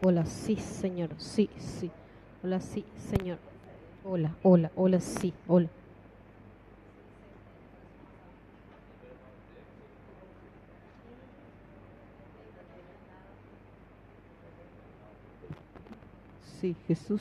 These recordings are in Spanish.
Hola, sí, señor, sí, sí. Hola, sí, señor. Hola, hola, hola, sí, hola. Sí, Jesús.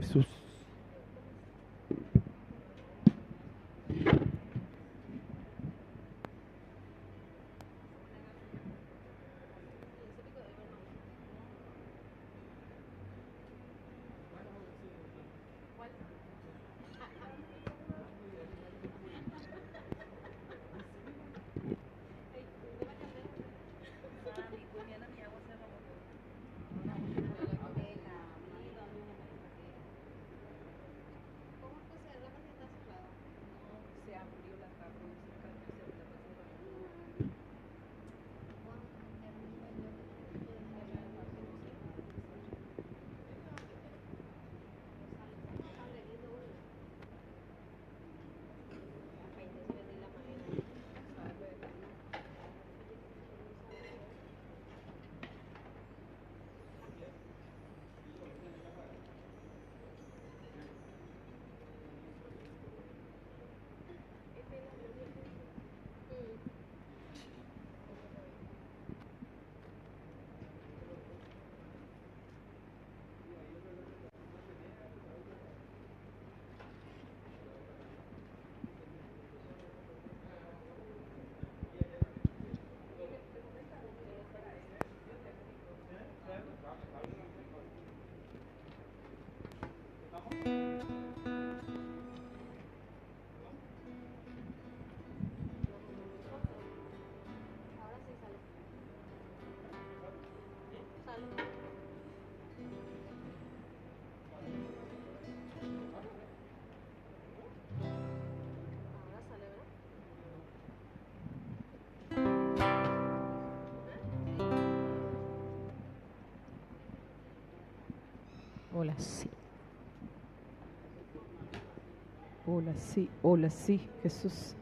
Jesús. Hola, sí. hola, sí, Jesús.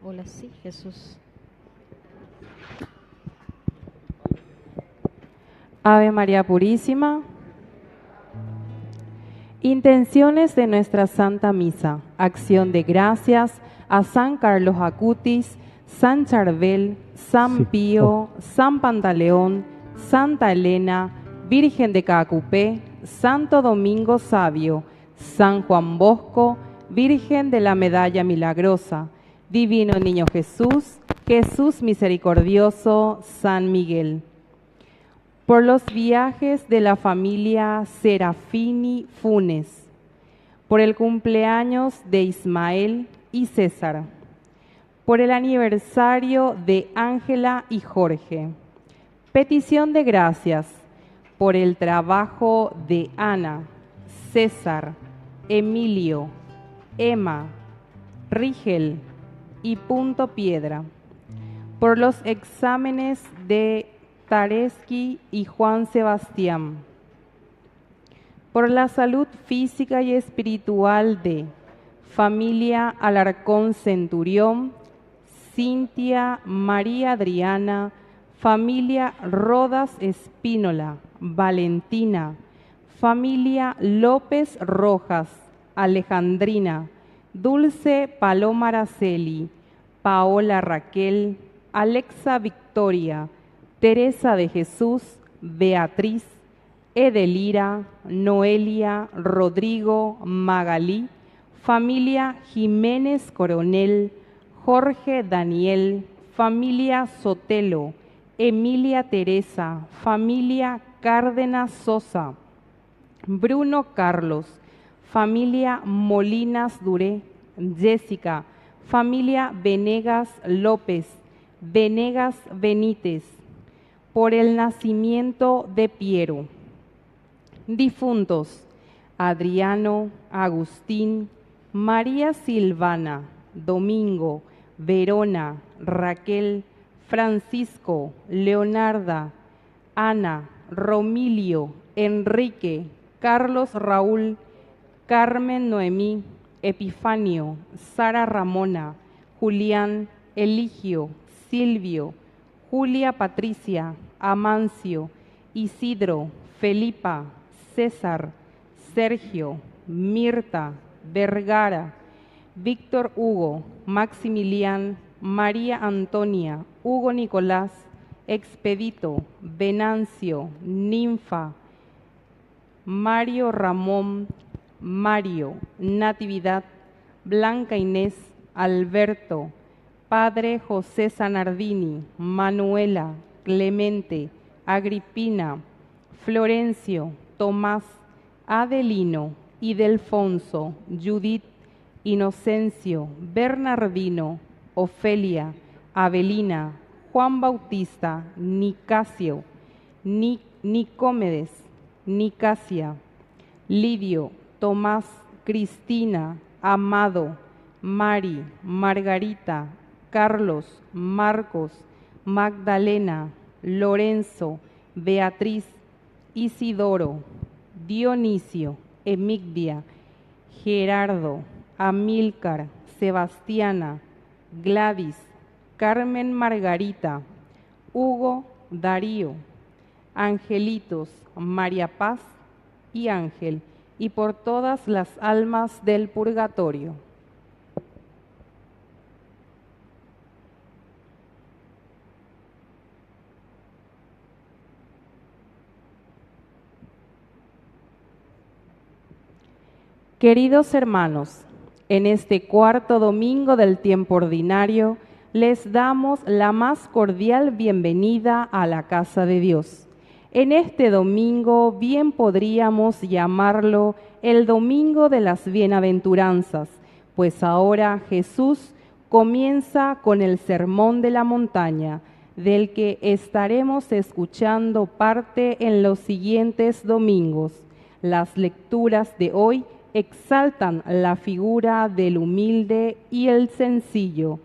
Hola, sí, Jesús. Ave María Purísima. Intenciones de nuestra Santa Misa. Acción de gracias a San Carlos Acutis, San Charbel, San Sí. Pío, San Pantaleón, Santa Elena, Virgen de Caacupé, Santo Domingo Sabio, San Juan Bosco, Virgen de la Medalla Milagrosa, Divino Niño Jesús, Jesús Misericordioso, San Miguel. Por los viajes de la familia Serafini Funes, por el cumpleaños de Ismael y César, por el aniversario de Ángela y Jorge. Petición de gracias por el trabajo de Ana, César, Emilio, Emma, Rigel y Punto Piedra, por los exámenes de Tareski y Juan Sebastián, por la salud física y espiritual de familia Alarcón Centurión, Cintia María Adriana, familia Rodas Espínola, Valentina, familia López Rojas, Alejandrina, Dulce Paloma Araceli, Paola Raquel, Alexa Victoria, Teresa de Jesús, Beatriz, Edelira, Noelia, Rodrigo, Magalí, familia Jiménez Coronel, Jorge Daniel, familia Sotelo, Emilia Teresa, familia Cárdenas Sosa, Bruno Carlos, familia Molinas Duré, Jessica, familia Venegas López, Venegas Benítez, por el nacimiento de Piero. Difuntos: Adriano, Agustín, María Silvana, Domingo, Verona, Raquel, Francisco, Leonarda, Ana, Romilio, Enrique, Carlos Raúl, Carmen Noemí, Epifanio, Sara Ramona, Julián, Eligio, Silvio, Julia Patricia, Amancio, Isidro, Felipa, César, Sergio, Mirta, Vergara, Víctor Hugo, Maximilián, María Antonia, Hugo Nicolás, Expedito, Venancio, Ninfa, Mario Ramón, Mario, Natividad, Blanca Inés, Alberto, Padre José Sanardini, Manuela, Clemente, Agripina, Florencio, Tomás, Adelino, Idelfonso, Judith, Inocencio, Bernardino, Ofelia, Avelina, Juan Bautista, Nicasio, Nicómedes, Nicasia, Lidio, Tomás, Cristina, Amado, Mari, Margarita, Carlos, Marcos, Magdalena, Lorenzo, Beatriz, Isidoro, Dionisio, Emigdia, Gerardo, Amílcar, Sebastiana, Gladys, Carmen Margarita, Hugo, Darío, Angelitos, María Paz y Ángel, y por todas las almas del purgatorio. Queridos hermanos, en este cuarto domingo del tiempo ordinario, les damos la más cordial bienvenida a la casa de Dios. En este domingo bien podríamos llamarlo el Domingo de las Bienaventuranzas, pues ahora Jesús comienza con el Sermón de la Montaña, del que estaremos escuchando parte en los siguientes domingos. Las lecturas de hoy exaltan la figura del humilde y el sencillo.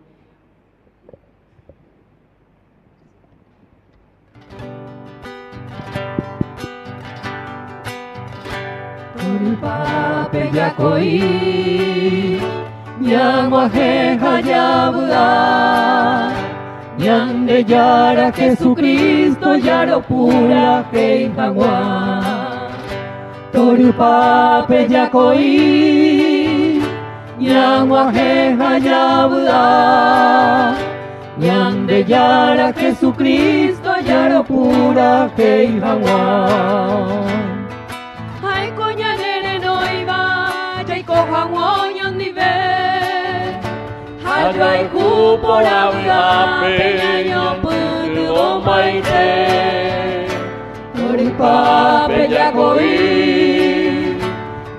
Pape yakoi Nyangwajeja yabda Nyande yara Jesucristo yaro pura heijagua Toru pape yakoi Nyangwajeja yabda Nyande yara Jesucristo yaro pura heijagua Hajai kupora peña pudo maite Toripa bella koi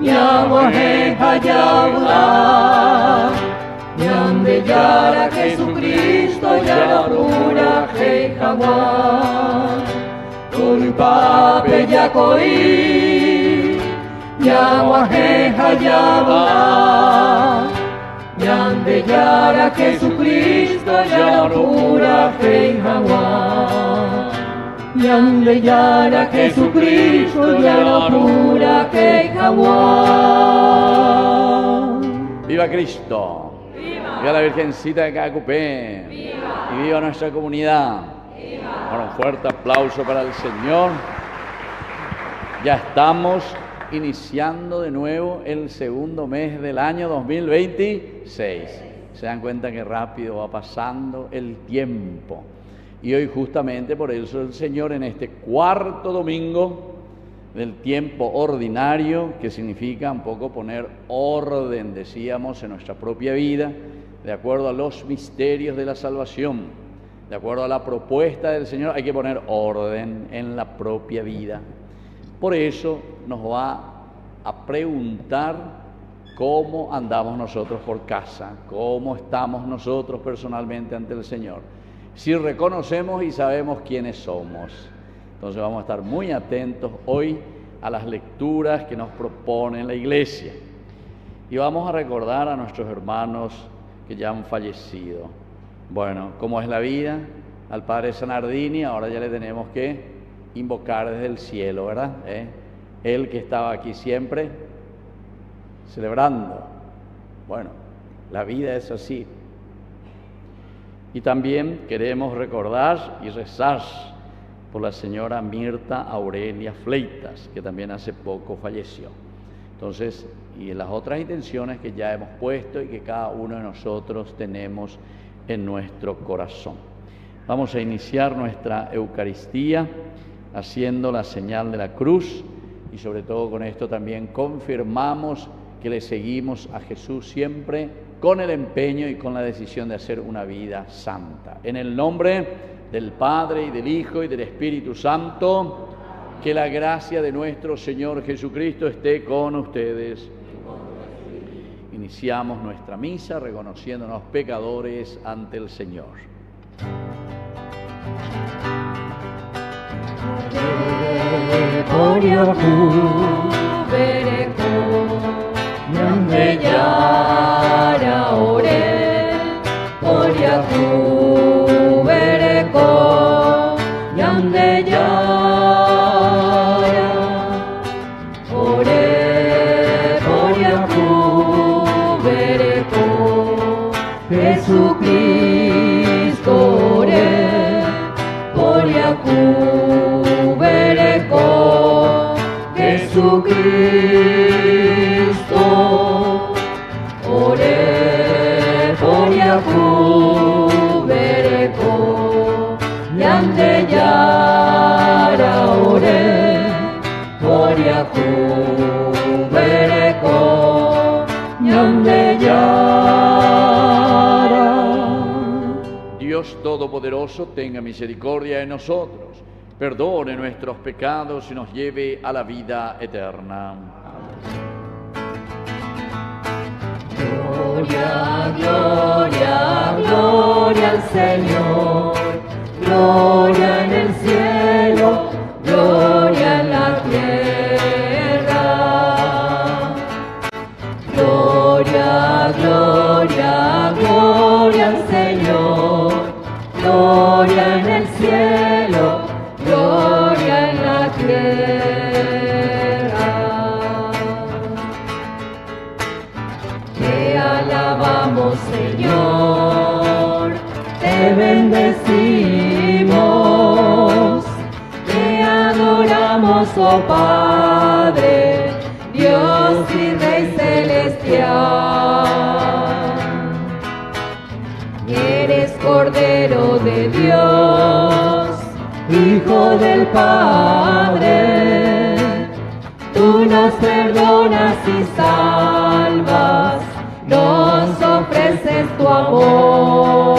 Nyamahe hayaula Nyande yara Jesucristo yara pura heijawa Toripa bella koi Nyamahe hayaula Nyande yara Jesucristo yara pura heijawa Nyande yara Jesucristo yara pura heijawa. ¡Viva Cristo! ¡Viva la Virgencita de Cacupé! ¡Viva! ¡Y viva nuestra comunidad! ¡Viva! Bueno, un fuerte aplauso para el Señor. Ya estamos iniciando de nuevo el segundo mes del año 2026. Se dan cuenta que rápido va pasando el tiempo. Y hoy justamente por eso el Señor en este cuarto domingo del tiempo ordinario, que significa un poco poner orden, decíamos, en nuestra propia vida, de acuerdo a los misterios de la salvación, de acuerdo a la propuesta del Señor, hay que poner orden en la propia vida. Por eso nos va a preguntar cómo andamos nosotros por casa, cómo estamos nosotros personalmente ante el Señor, si reconocemos y sabemos quiénes somos. Entonces vamos a estar muy atentos hoy a las lecturas que nos propone la Iglesia y vamos a recordar a nuestros hermanos que ya han fallecido. Bueno, ¿cómo es la vida? Al Padre Sanardini ahora ya le tenemos que invocar desde el cielo, ¿verdad? Él que estaba aquí siempre celebrando. Bueno, la vida es así. Y también queremos recordar y rezar por la señora Mirta Aurelia Fleitas, que también hace poco falleció. Entonces, y las otras intenciones que ya hemos puesto y que cada uno de nosotros tenemos en nuestro corazón. Vamos a iniciar nuestra Eucaristía haciendo la señal de la cruz y sobre todo con esto también confirmamos que le seguimos a Jesús siempre con el empeño y con la decisión de hacer una vida santa. En el nombre del Padre y del Hijo y del Espíritu Santo, que la gracia de nuestro Señor Jesucristo esté con ustedes. Iniciamos nuestra misa reconociéndonos pecadores ante el Señor. Jesucristo ore, Oriaku bereko, Jesucristo ore, Oriaku bereko, Yande yara ore, Oriaku bereko, Yande yara. Dios Todopoderoso, tenga misericordia de nosotros, perdone nuestros pecados y nos lleve a la vida eterna. Gloria, gloria, gloria al Señor, gloria en el cielo, gloria en la tierra. Gloria, gloria, gloria al Señor, gloria en el cielo, gloria en la tierra. Te alabamos, Señor, te bendecimos, te adoramos, oh Padre, Dios y Rey celestial. Eres Cordero de Dios, Hijo del Padre, tú nos perdonas y salvas, nos ofreces tu amor.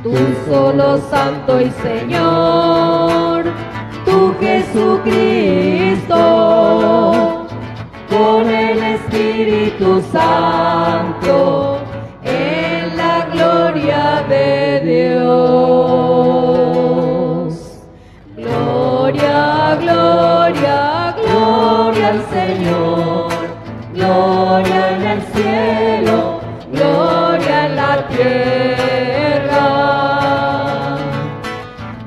Tú solo Santo y Señor, tú Jesucristo, con el Espíritu Santo, en la gloria de Dios. Gloria, gloria, gloria al Señor, gloria en el cielo, gloria en la tierra.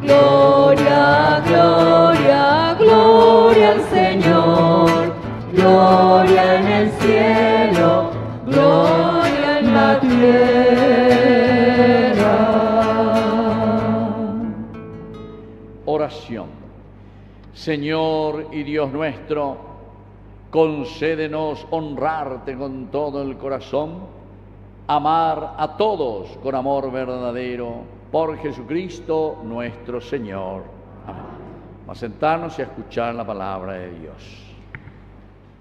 Gloria, gloria, gloria al Señor, gloria en el cielo, gloria en la tierra. Oración. Señor y Dios nuestro, concédenos honrarte con todo el corazón, amar a todos con amor verdadero, por Jesucristo nuestro Señor. Amén. Vamos a sentarnos y a escuchar la palabra de Dios.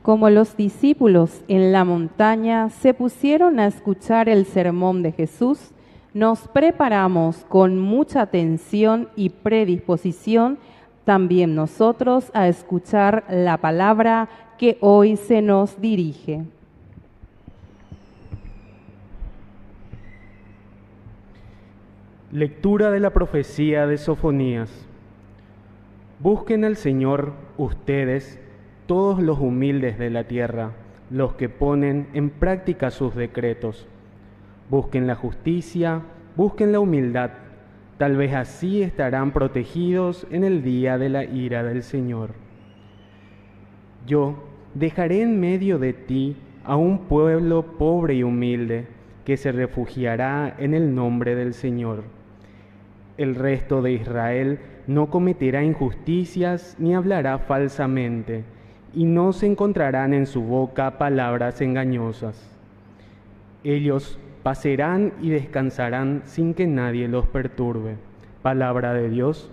Como los discípulos en la montaña se pusieron a escuchar el sermón de Jesús, nos preparamos con mucha atención y predisposición también nosotros a escuchar la palabra que hoy se nos dirige. Lectura de la profecía de Sofonías. Busquen al Señor ustedes, todos los humildes de la tierra, los que ponen en práctica sus decretos. Busquen la justicia, busquen la humildad, tal vez así estarán protegidos en el día de la ira del Señor. Yo dejaré en medio de ti a un pueblo pobre y humilde, que se refugiará en el nombre del Señor. El resto de Israel no cometerá injusticias ni hablará falsamente, y no se encontrarán en su boca palabras engañosas. Ellos pasarán y descansarán sin que nadie los perturbe. Palabra de Dios.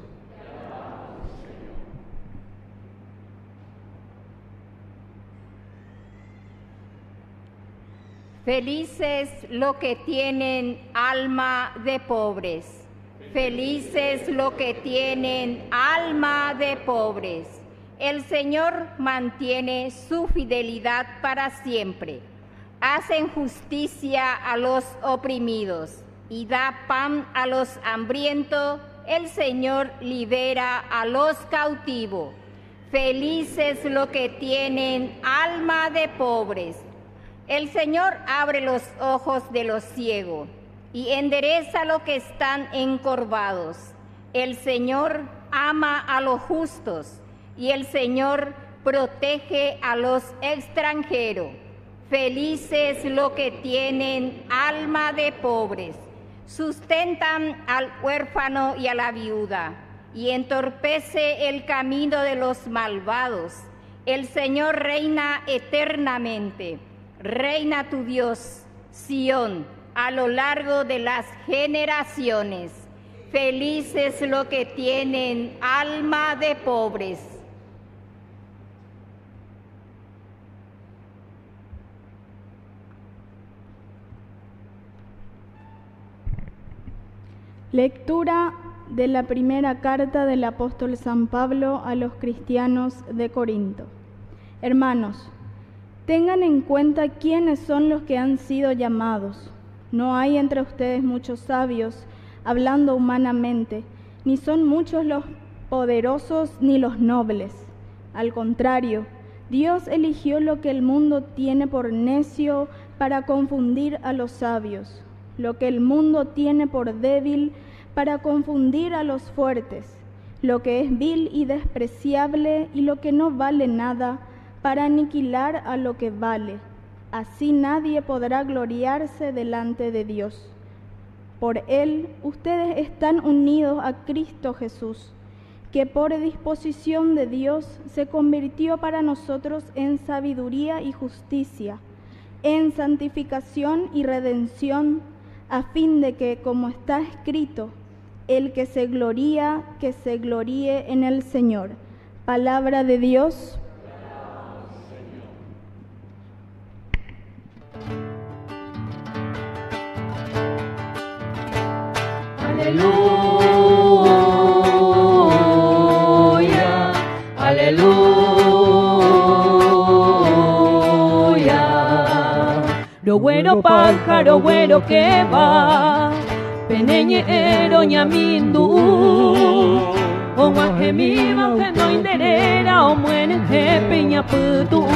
Felices los que tienen alma de pobres. Felices los que tienen alma de pobres. El Señor mantiene su fidelidad para siempre. Hacen justicia a los oprimidos y da pan a los hambrientos. El Señor libera a los cautivos. Felices los que tienen alma de pobres. El Señor abre los ojos de los ciegos y endereza a los que están encorvados. El Señor ama a los justos y el Señor protege a los extranjeros. Felices los que tienen alma de pobres. Sustentan al huérfano y a la viuda, y entorpece el camino de los malvados. El Señor reina eternamente. Reina tu Dios, Sión, a lo largo de las generaciones. Felices los que tienen alma de pobres. Lectura de la primera carta del apóstol San Pablo a los cristianos de Corinto. Hermanos, tengan en cuenta quiénes son los que han sido llamados. No hay entre ustedes muchos sabios, hablando humanamente, ni son muchos los poderosos ni los nobles. Al contrario, Dios eligió lo que el mundo tiene por necio para confundir a los sabios, lo que el mundo tiene por débil para confundir a los fuertes, lo que es vil y despreciable y lo que no vale nada para aniquilar a lo que vale. Así nadie podrá gloriarse delante de Dios. Por Él ustedes están unidos a Cristo Jesús, que por disposición de Dios se convirtió para nosotros en sabiduría y justicia, en santificación y redención, a fin de que, como está escrito, el que se gloríe en el Señor. Palabra de Dios. Aleluya, aleluya. Lo bueno pájaro bueno que va, peneñero ñamindu, o guajemiva que no inderera, o muere peña putu.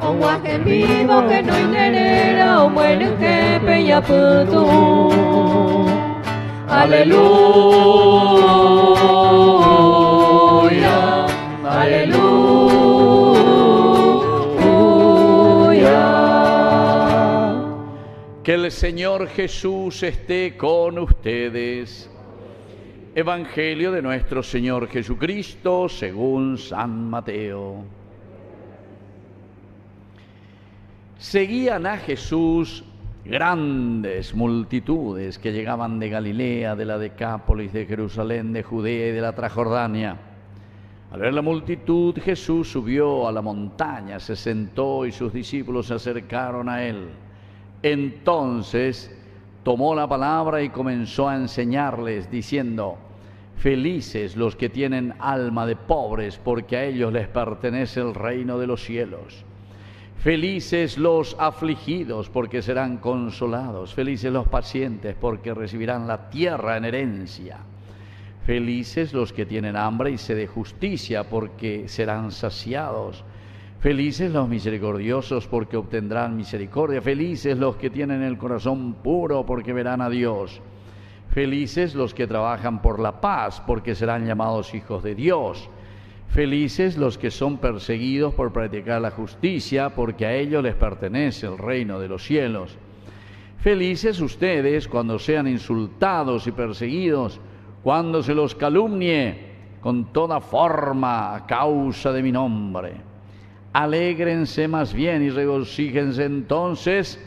O guajemiva que no inderera, o muere peña putu. Aleluya, aleluya. Que el Señor Jesús esté con ustedes. Evangelio de nuestro Señor Jesucristo según San Mateo. Seguían a Jesús grandes multitudes que llegaban de Galilea, de la Decápolis, de Jerusalén, de Judea y de la Transjordania. Al ver la multitud, Jesús subió a la montaña, se sentó y sus discípulos se acercaron a él. Entonces tomó la palabra y comenzó a enseñarles, diciendo: felices los que tienen alma de pobres, porque a ellos les pertenece el reino de los cielos. Felices los afligidos, porque serán consolados. Felices los pacientes, porque recibirán la tierra en herencia. Felices los que tienen hambre y sed de justicia, porque serán saciados. Felices los misericordiosos, porque obtendrán misericordia. Felices los que tienen el corazón puro, porque verán a Dios. Felices los que trabajan por la paz, porque serán llamados hijos de Dios. Felices los que son perseguidos por practicar la justicia, porque a ellos les pertenece el reino de los cielos. Felices ustedes cuando sean insultados y perseguidos, cuando se los calumnie con toda forma a causa de mi nombre. Alégrense más bien y regocíjense entonces,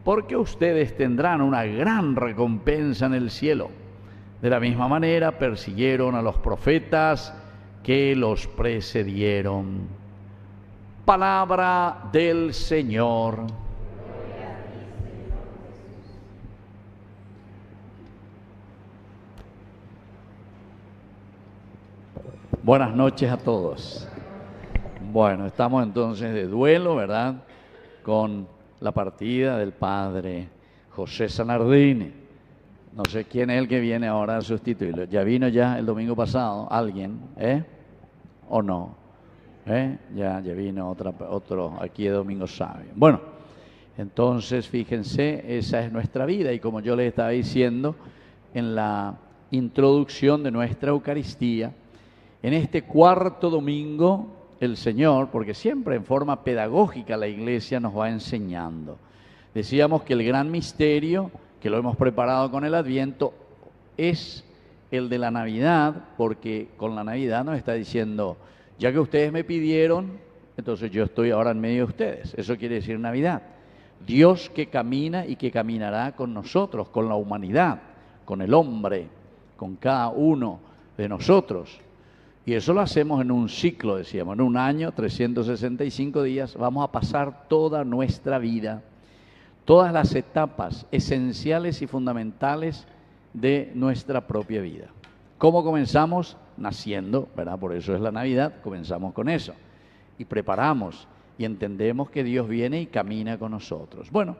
porque ustedes tendrán una gran recompensa en el cielo. De la misma manera persiguieron a los profetas que los precedieron. Palabra del Señor. Buenas noches a todos. Bueno, estamos entonces de duelo, ¿verdad? Con la partida del padre José Sanardini. No sé quién es el que viene ahora a sustituirlo. ¿Ya vino ya el domingo pasado alguien? ¿O no? Ya vino otro aquí de Domingo Sabio. Bueno, entonces fíjense, esa es nuestra vida. Y como yo les estaba diciendo en la introducción de nuestra Eucaristía, en este cuarto domingo el Señor, porque siempre en forma pedagógica la Iglesia nos va enseñando. Decíamos que el gran misterio, que lo hemos preparado con el Adviento, es el de la Navidad, porque con la Navidad nos está diciendo, ya que ustedes me pidieron, entonces yo estoy ahora en medio de ustedes. Eso quiere decir Navidad. Dios que camina y que caminará con nosotros, con la humanidad, con el hombre, con cada uno de nosotros. Y eso lo hacemos en un ciclo, decíamos, en un año, 365 días, vamos a pasar toda nuestra vida, todas las etapas esenciales y fundamentales de nuestra propia vida. ¿Cómo comenzamos? Naciendo, ¿verdad? Por eso es la Navidad, comenzamos con eso. Y preparamos y entendemos que Dios viene y camina con nosotros. Bueno,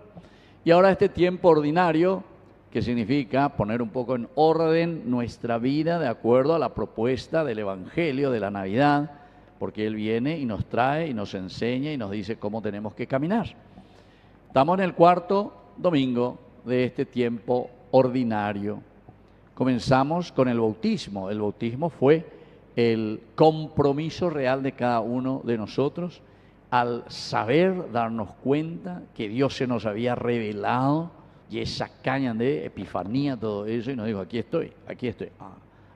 y ahora este tiempo ordinario, que significa poner un poco en orden nuestra vida de acuerdo a la propuesta del Evangelio de la Navidad, porque Él viene y nos trae y nos enseña y nos dice cómo tenemos que caminar. Estamos en el cuarto domingo de este tiempo ordinario. Comenzamos con el bautismo. El bautismo fue el compromiso real de cada uno de nosotros al saber, darnos cuenta que Dios se nos había revelado y esa caña de epifanía, todo eso, y nos dijo, aquí estoy, aquí estoy.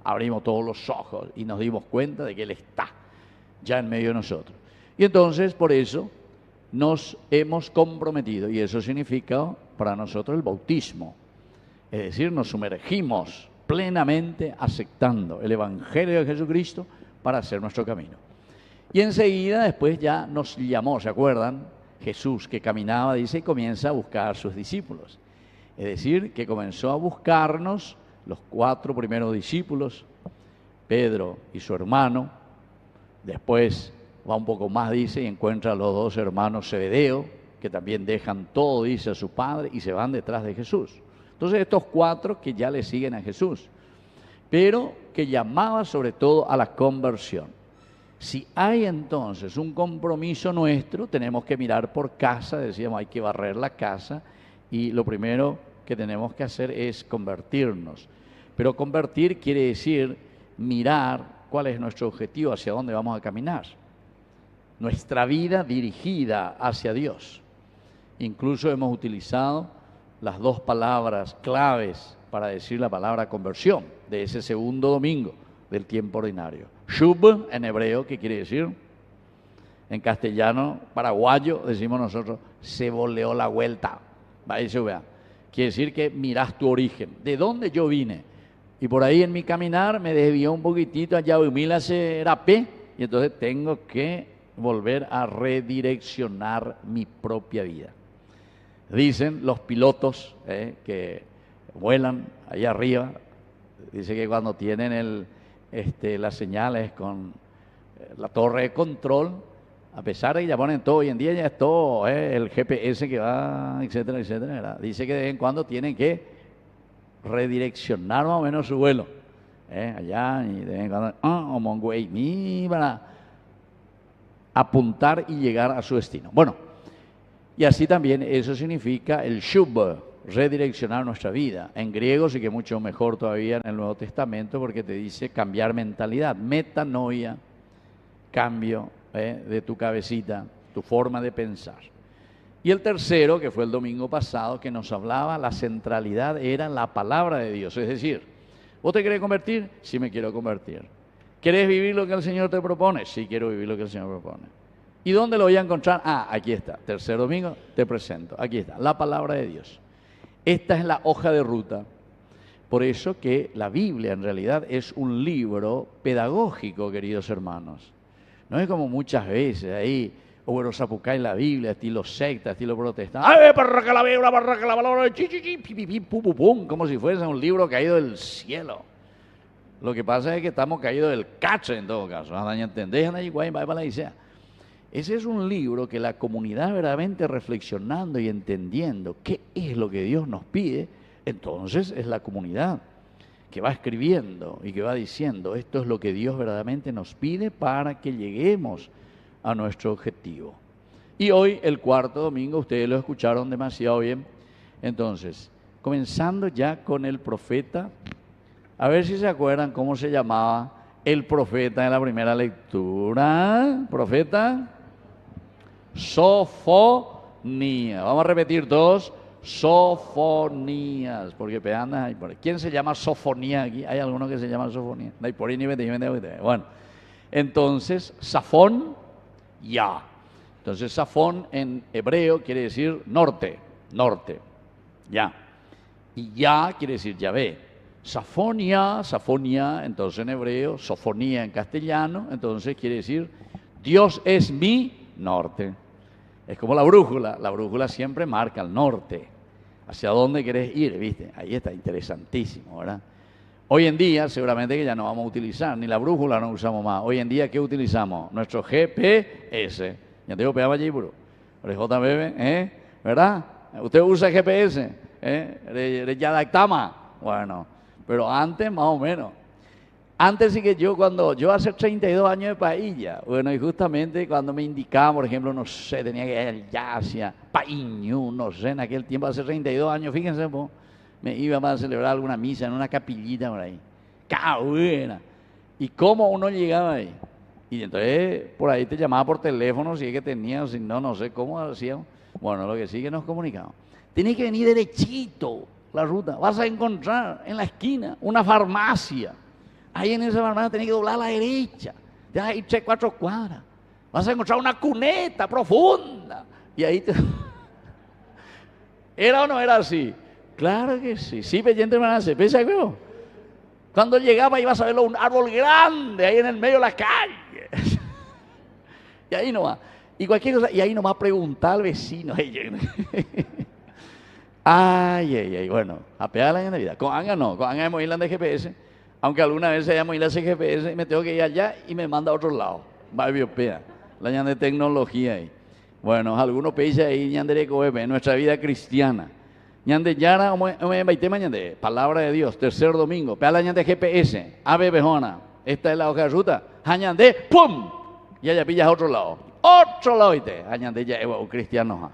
Abrimos todos los ojos y nos dimos cuenta de que Él está ya en medio de nosotros. Y entonces, por eso, nos hemos comprometido, y eso significa para nosotros el bautismo. Es decir, nos sumergimos plenamente aceptando el Evangelio de Jesucristo para hacer nuestro camino. Y enseguida, después ya nos llamó, ¿se acuerdan? Jesús que caminaba, dice, y comienza a buscar a sus discípulos. Es decir, que comenzó a buscarnos los 4 primeros discípulos, Pedro y su hermano. Después va un poco más, dice, y encuentra a los 2 hermanos Zebedeo, que también dejan todo, dice, a su padre, y se van detrás de Jesús. Entonces estos 4 que ya le siguen a Jesús, pero que llamaba sobre todo a la conversión. Si hay entonces un compromiso nuestro, tenemos que mirar por casa, decíamos, hay que barrer la casa, y lo primero que tenemos que hacer es convertirnos. Pero convertir quiere decir mirar cuál es nuestro objetivo, hacia dónde vamos a caminar. Nuestra vida dirigida hacia Dios. Incluso hemos utilizado las 2 palabras claves para decir la palabra conversión de ese segundo domingo del tiempo ordinario. Shub en hebreo, ¿qué quiere decir? En castellano paraguayo decimos nosotros, se volteó la vuelta. Ahí se vea. Quiere decir que mirás tu origen, de dónde yo vine. Y por ahí en mi caminar me desvió un poquitito allá, humila serapé, y entonces tengo que volver a redireccionar mi propia vida. Dicen los pilotos que vuelan allá arriba, dice que cuando tienen las señales con la torre de control, a pesar de que ya ponen todo, hoy en día ya es todo, el GPS que va, etcétera, etcétera, ¿verdad? Dice que de vez en cuando tienen que redireccionar más o menos su vuelo, allá, y de vez en cuando, para apuntar y llegar a su destino. Bueno, y así también eso significa el shub, redireccionar nuestra vida. En griego sí que mucho mejor todavía en el Nuevo Testamento, porque te dice cambiar mentalidad, metanoia, cambio de tu cabecita, tu forma de pensar. Y el tercero, que fue el domingo pasado, que nos hablaba, la centralidad era la palabra de Dios. Es decir, ¿vos te querés convertir? Sí, me quiero convertir. ¿Querés vivir lo que el Señor te propone? Sí, quiero vivir lo que el Señor propone. ¿Y dónde lo voy a encontrar? Aquí está. Tercer domingo, te presento. Aquí está, la palabra de Dios. Esta es la hoja de ruta. Por eso que la Biblia en realidad es un libro pedagógico, queridos hermanos. No es como muchas veces ahí, o zapucá en la Biblia, estilo secta, estilo protestante. ¡Ay, parraca la Biblia, parraca la palabra! ¡Pum! Como si fuese un libro caído del cielo. Lo que pasa es que estamos caídos del cacho en todo caso. Ese es un libro que la comunidad verdaderamente reflexionando y entendiendo qué es lo que Dios nos pide, entonces es la comunidad que va escribiendo y que va diciendo, esto es lo que Dios verdaderamente nos pide para que lleguemos a nuestro objetivo. Y hoy, el cuarto domingo, ustedes lo escucharon demasiado bien. Entonces, comenzando ya con el profeta, a ver si se acuerdan cómo se llamaba el profeta de la primera lectura? Profeta Sofonías. Vamos a repetir dos. Sofonías. Porque peandas hay por ahí. ¿Quién se llama Sofonía aquí? ¿Hay alguno que se llama Sofonía? Bueno, entonces, Safón, ya. Entonces, Safón en hebreo quiere decir norte, norte, ya. Y ya quiere decir Yahvé. Safonia, Safonia, entonces en hebreo, Sofonía en castellano, entonces quiere decir Dios es mi norte. Es como la brújula siempre marca el norte, hacia dónde querés ir, ¿viste? Ahí está, interesantísimo, ¿verdad? Hoy en día, seguramente que ya no vamos a utilizar, ni la brújula no usamos más. Hoy en día, ¿qué utilizamos? Nuestro GPS. Ya te digo, pegaba allí, bro. JBB, ¿verdad? ¿Usted usa GPS? ¿De Yadactama? Bueno, pero antes más o menos. Antes sí que yo hace 32 años de Pailla, bueno, y justamente cuando me indicaban, por ejemplo, no sé, tenía que ir allá hacia Paíñu, no sé, en aquel tiempo, hace 32 años, fíjense, pues, me iba a celebrar alguna misa en una capillita por ahí. ¡Qué buena! ¿Y cómo uno llegaba ahí? Y entonces por ahí te llamaba por teléfono si es que tenías, si no, no sé cómo hacíamos. Bueno, lo que sí que nos comunicamos. Tienes que venir derechito la ruta. Vas a encontrar en la esquina una farmacia. Ahí en esa farmacia tenés que doblar a la derecha. Ya hay 3-4 cuadras. Vas a encontrar una cuneta profunda. Y ahí te... ¿Era o no era así? Claro que sí. Sí, peyente hermana, se pesa, creo. Cuando llegaba ibas a verlo un árbol grande ahí en el medio de la calle. Y ahí nomás. Y cualquier cosa, y ahí nomás preguntar al vecino. Ay, bueno, a pegar la vida. Con Anga no, con Anga hemos ido de GPS. Aunque alguna vez hayamos ido a ese GPS y me tengo que ir allá y me manda a otro lado. Va a biopea, la ñan de tecnología ahí. Bueno, algunos países ahí, ñan de en nuestra vida cristiana. Ñan de Yara, de palabra de Dios, tercer domingo. Pea la ñan de GPS, ave bejona. Esta es la hoja de ruta. Ñan de ¡pum! Y allá pillas a otro lado. Otro lado y te. Ñan de ya, cristiano.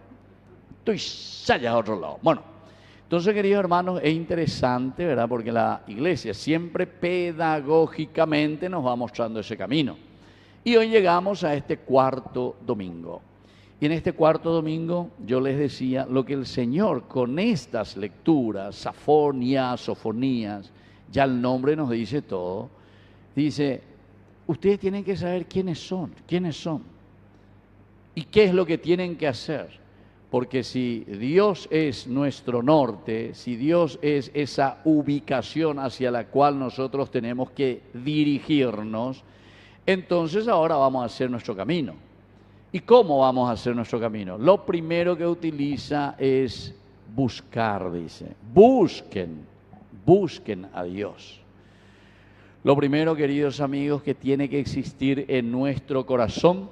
Tú y sallas a otro lado. Bueno. Entonces, queridos hermanos, es interesante, ¿verdad? Porque la iglesia siempre pedagógicamente nos va mostrando ese camino. Y hoy llegamos a este cuarto domingo. Y en este cuarto domingo yo les decía lo que el Señor con estas lecturas, Safonías, Sofonías, ya el nombre nos dice todo. Dice, ustedes tienen que saber quiénes son y qué es lo que tienen que hacer. Porque si Dios es nuestro norte, si Dios es esa ubicación hacia la cual nosotros tenemos que dirigirnos, entonces ahora vamos a hacer nuestro camino. ¿Y cómo vamos a hacer nuestro camino? Lo primero que utiliza es buscar, dice. Busquen a Dios. Lo primero, queridos amigos, que tiene que existir en nuestro corazón,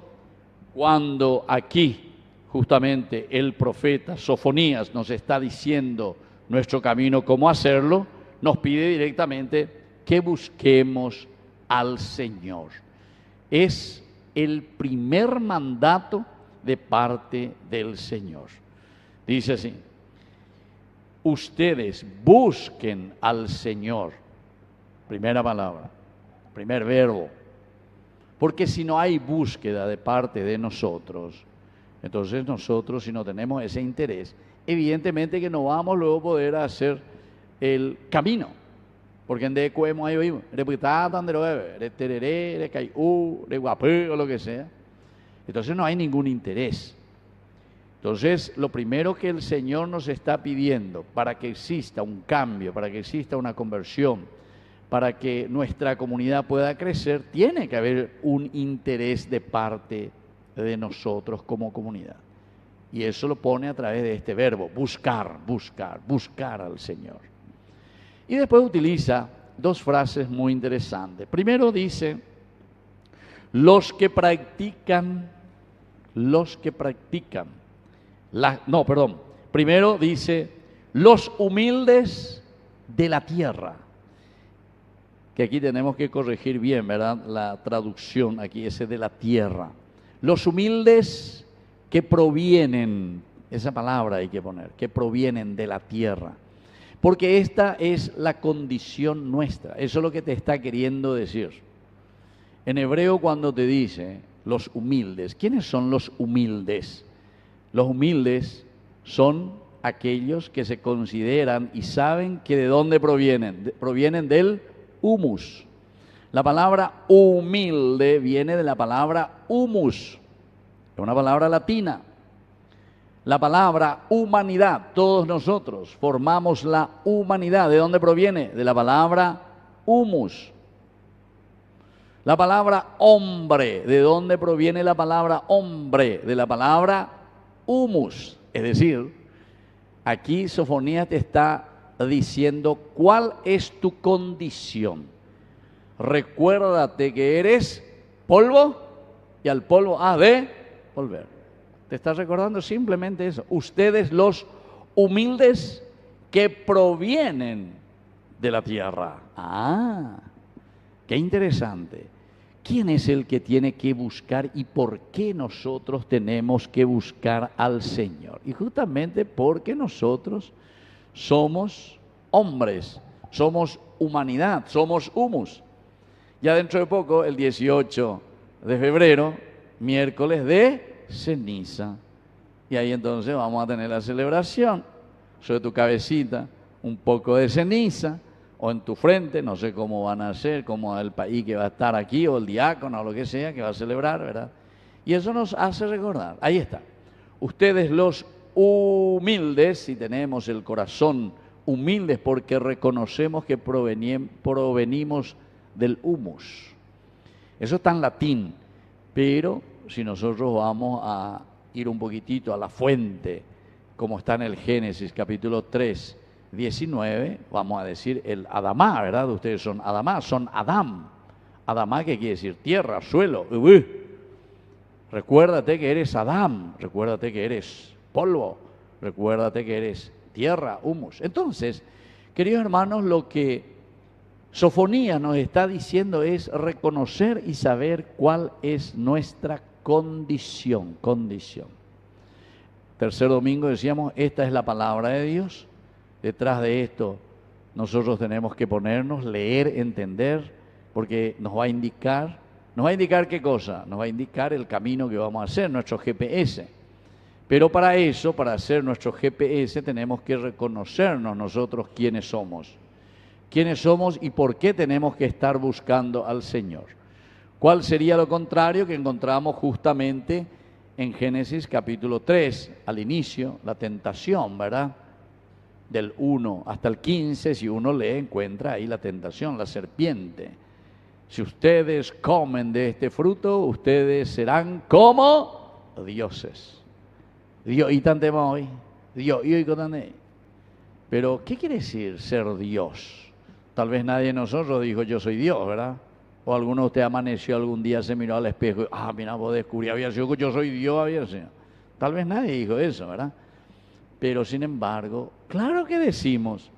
cuando aquí justamente el profeta Sofonías nos está diciendo nuestro camino, cómo hacerlo, nos pide directamente que busquemos al Señor. Es el primer mandato de parte del Señor. Dice así, ustedes busquen al Señor. Primera palabra, primer verbo. Porque si no hay búsqueda de parte de nosotros, entonces nosotros, si no tenemos ese interés, evidentemente que no vamos luego a poder hacer el camino. Porque en DQ hemos ahí oído, o lo que sea. Entonces no hay ningún interés. Entonces, lo primero que el Señor nos está pidiendo para que exista un cambio, para que exista una conversión, para que nuestra comunidad pueda crecer, tiene que haber un interés de parte de nosotros como comunidad. Y eso lo pone a través de este verbo, buscar al Señor. Y después utiliza dos frases muy interesantes. Primero dice, primero dice, los humildes de la tierra. Que aquí tenemos que corregir bien, ¿verdad? La traducción aquí, ese de la tierra. Los humildes que provienen, esa palabra hay que poner, que provienen de la tierra. Porque esta es la condición nuestra, eso es lo que te está queriendo decir. En hebreo cuando te dice los humildes, ¿quiénes son los humildes? Los humildes son aquellos que se consideran y saben que de dónde provienen. Provienen del humus. La palabra humilde viene de la palabra humus, es una palabra latina. La palabra humanidad, todos nosotros formamos la humanidad. ¿De dónde proviene? De la palabra humus. La palabra hombre, ¿de dónde proviene la palabra hombre? De la palabra humus. Es decir, aquí Sofonías te está diciendo cuál es tu condición. Recuérdate que eres polvo y al polvo has de volver. Te está recordando simplemente eso. Ustedes los humildes que provienen de la tierra. Ah, qué interesante. ¿Quién es el que tiene que buscar y por qué nosotros tenemos que buscar al Señor? Y justamente porque nosotros somos hombres, somos humanidad, somos humus. Ya dentro de poco, el 18 de febrero, miércoles de ceniza. Y ahí entonces vamos a tener la celebración. Sobre tu cabecita, un poco de ceniza, o en tu frente, no sé cómo van a hacer, como el país que va a estar aquí, o el diácono, o lo que sea, que va a celebrar, ¿verdad? Y eso nos hace recordar, ahí está. Ustedes los humildes, si tenemos el corazón humildes, porque reconocemos que provenimos del humus. Eso está en latín, pero si nosotros vamos a ir un poquitito a la fuente, como está en el Génesis capítulo 3, 19, vamos a decir el Adamá, ¿verdad? Ustedes son Adamá, son Adam. Adamá, ¿qué quiere decir? Tierra, suelo. Recuérdate que eres Adam, recuérdate que eres polvo, recuérdate que eres tierra, humus. Entonces, queridos hermanos, lo que Sofonías nos está diciendo es reconocer y saber cuál es nuestra condición. Tercer domingo decíamos, esta es la palabra de Dios. Detrás de esto nosotros tenemos que ponernos, leer, entender, porque nos va a indicar qué cosa, nos va a indicar el camino que vamos a hacer, nuestro GPS. Pero para eso, para hacer nuestro GPS, tenemos que reconocernos nosotros quiénes somos y por qué tenemos que estar buscando al Señor. ¿Cuál sería lo contrario que encontramos justamente en Génesis capítulo 3, al inicio, la tentación, ¿verdad? Del 1 hasta el 15, si uno lee, encuentra ahí la tentación, la serpiente. Si ustedes comen de este fruto, ustedes serán como dioses. Dios, y tan tema hoy. Dios, y con Pero, ¿qué quiere decir ser Dios? Tal vez nadie de nosotros dijo, yo soy Dios, ¿verdad? O alguno de ustedes amaneció algún día, se miró al espejo y, mira, vos descubrí, había sido que yo soy Dios, había sido. Tal vez nadie dijo eso, ¿verdad? Pero sin embargo, claro que decimos,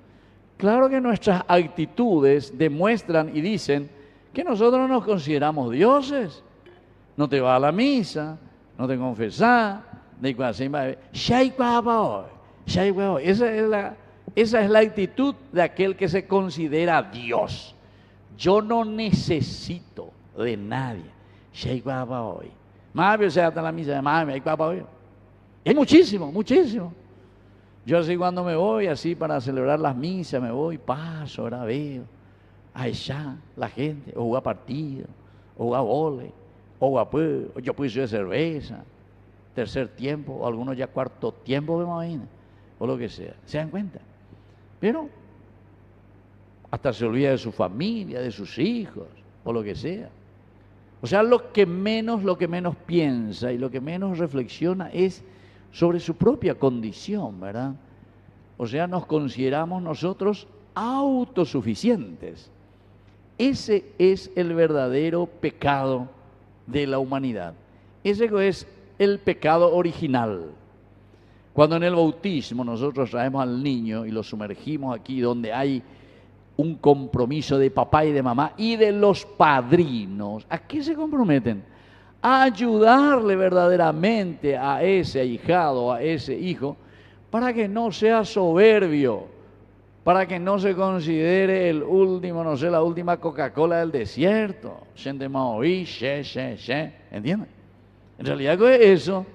claro que nuestras actitudes demuestran y dicen que nosotros no nos consideramos dioses. No te vas a la misa, no te confesás, esa es la actitud de aquel que se considera Dios. Yo no necesito de nadie. Es muchísimo. Yo así cuando me voy, así para celebrar las misas, me voy, paso, ahora veo, allá la gente, o juega partido, o juega vole, o juega yo puse de cerveza, tercer tiempo, o algunos ya cuarto tiempo, me imagino, o lo que sea, ¿se dan cuenta? Pero hasta se olvida de su familia, de sus hijos, o lo que sea. O sea, lo que menos piensa y lo que menos reflexiona es sobre su propia condición, ¿verdad? O sea, nos consideramos nosotros autosuficientes. Ese es el verdadero pecado de la humanidad. Ese es el pecado original. Cuando en el bautismo nosotros traemos al niño y lo sumergimos aquí donde hay un compromiso de papá y de mamá y de los padrinos, ¿a qué se comprometen? A ayudarle verdaderamente a ese ahijado, a ese hijo, para que no sea soberbio, para que no se considere el último, no sé, la última Coca-Cola del desierto. ¿Entienden? En realidad con eso,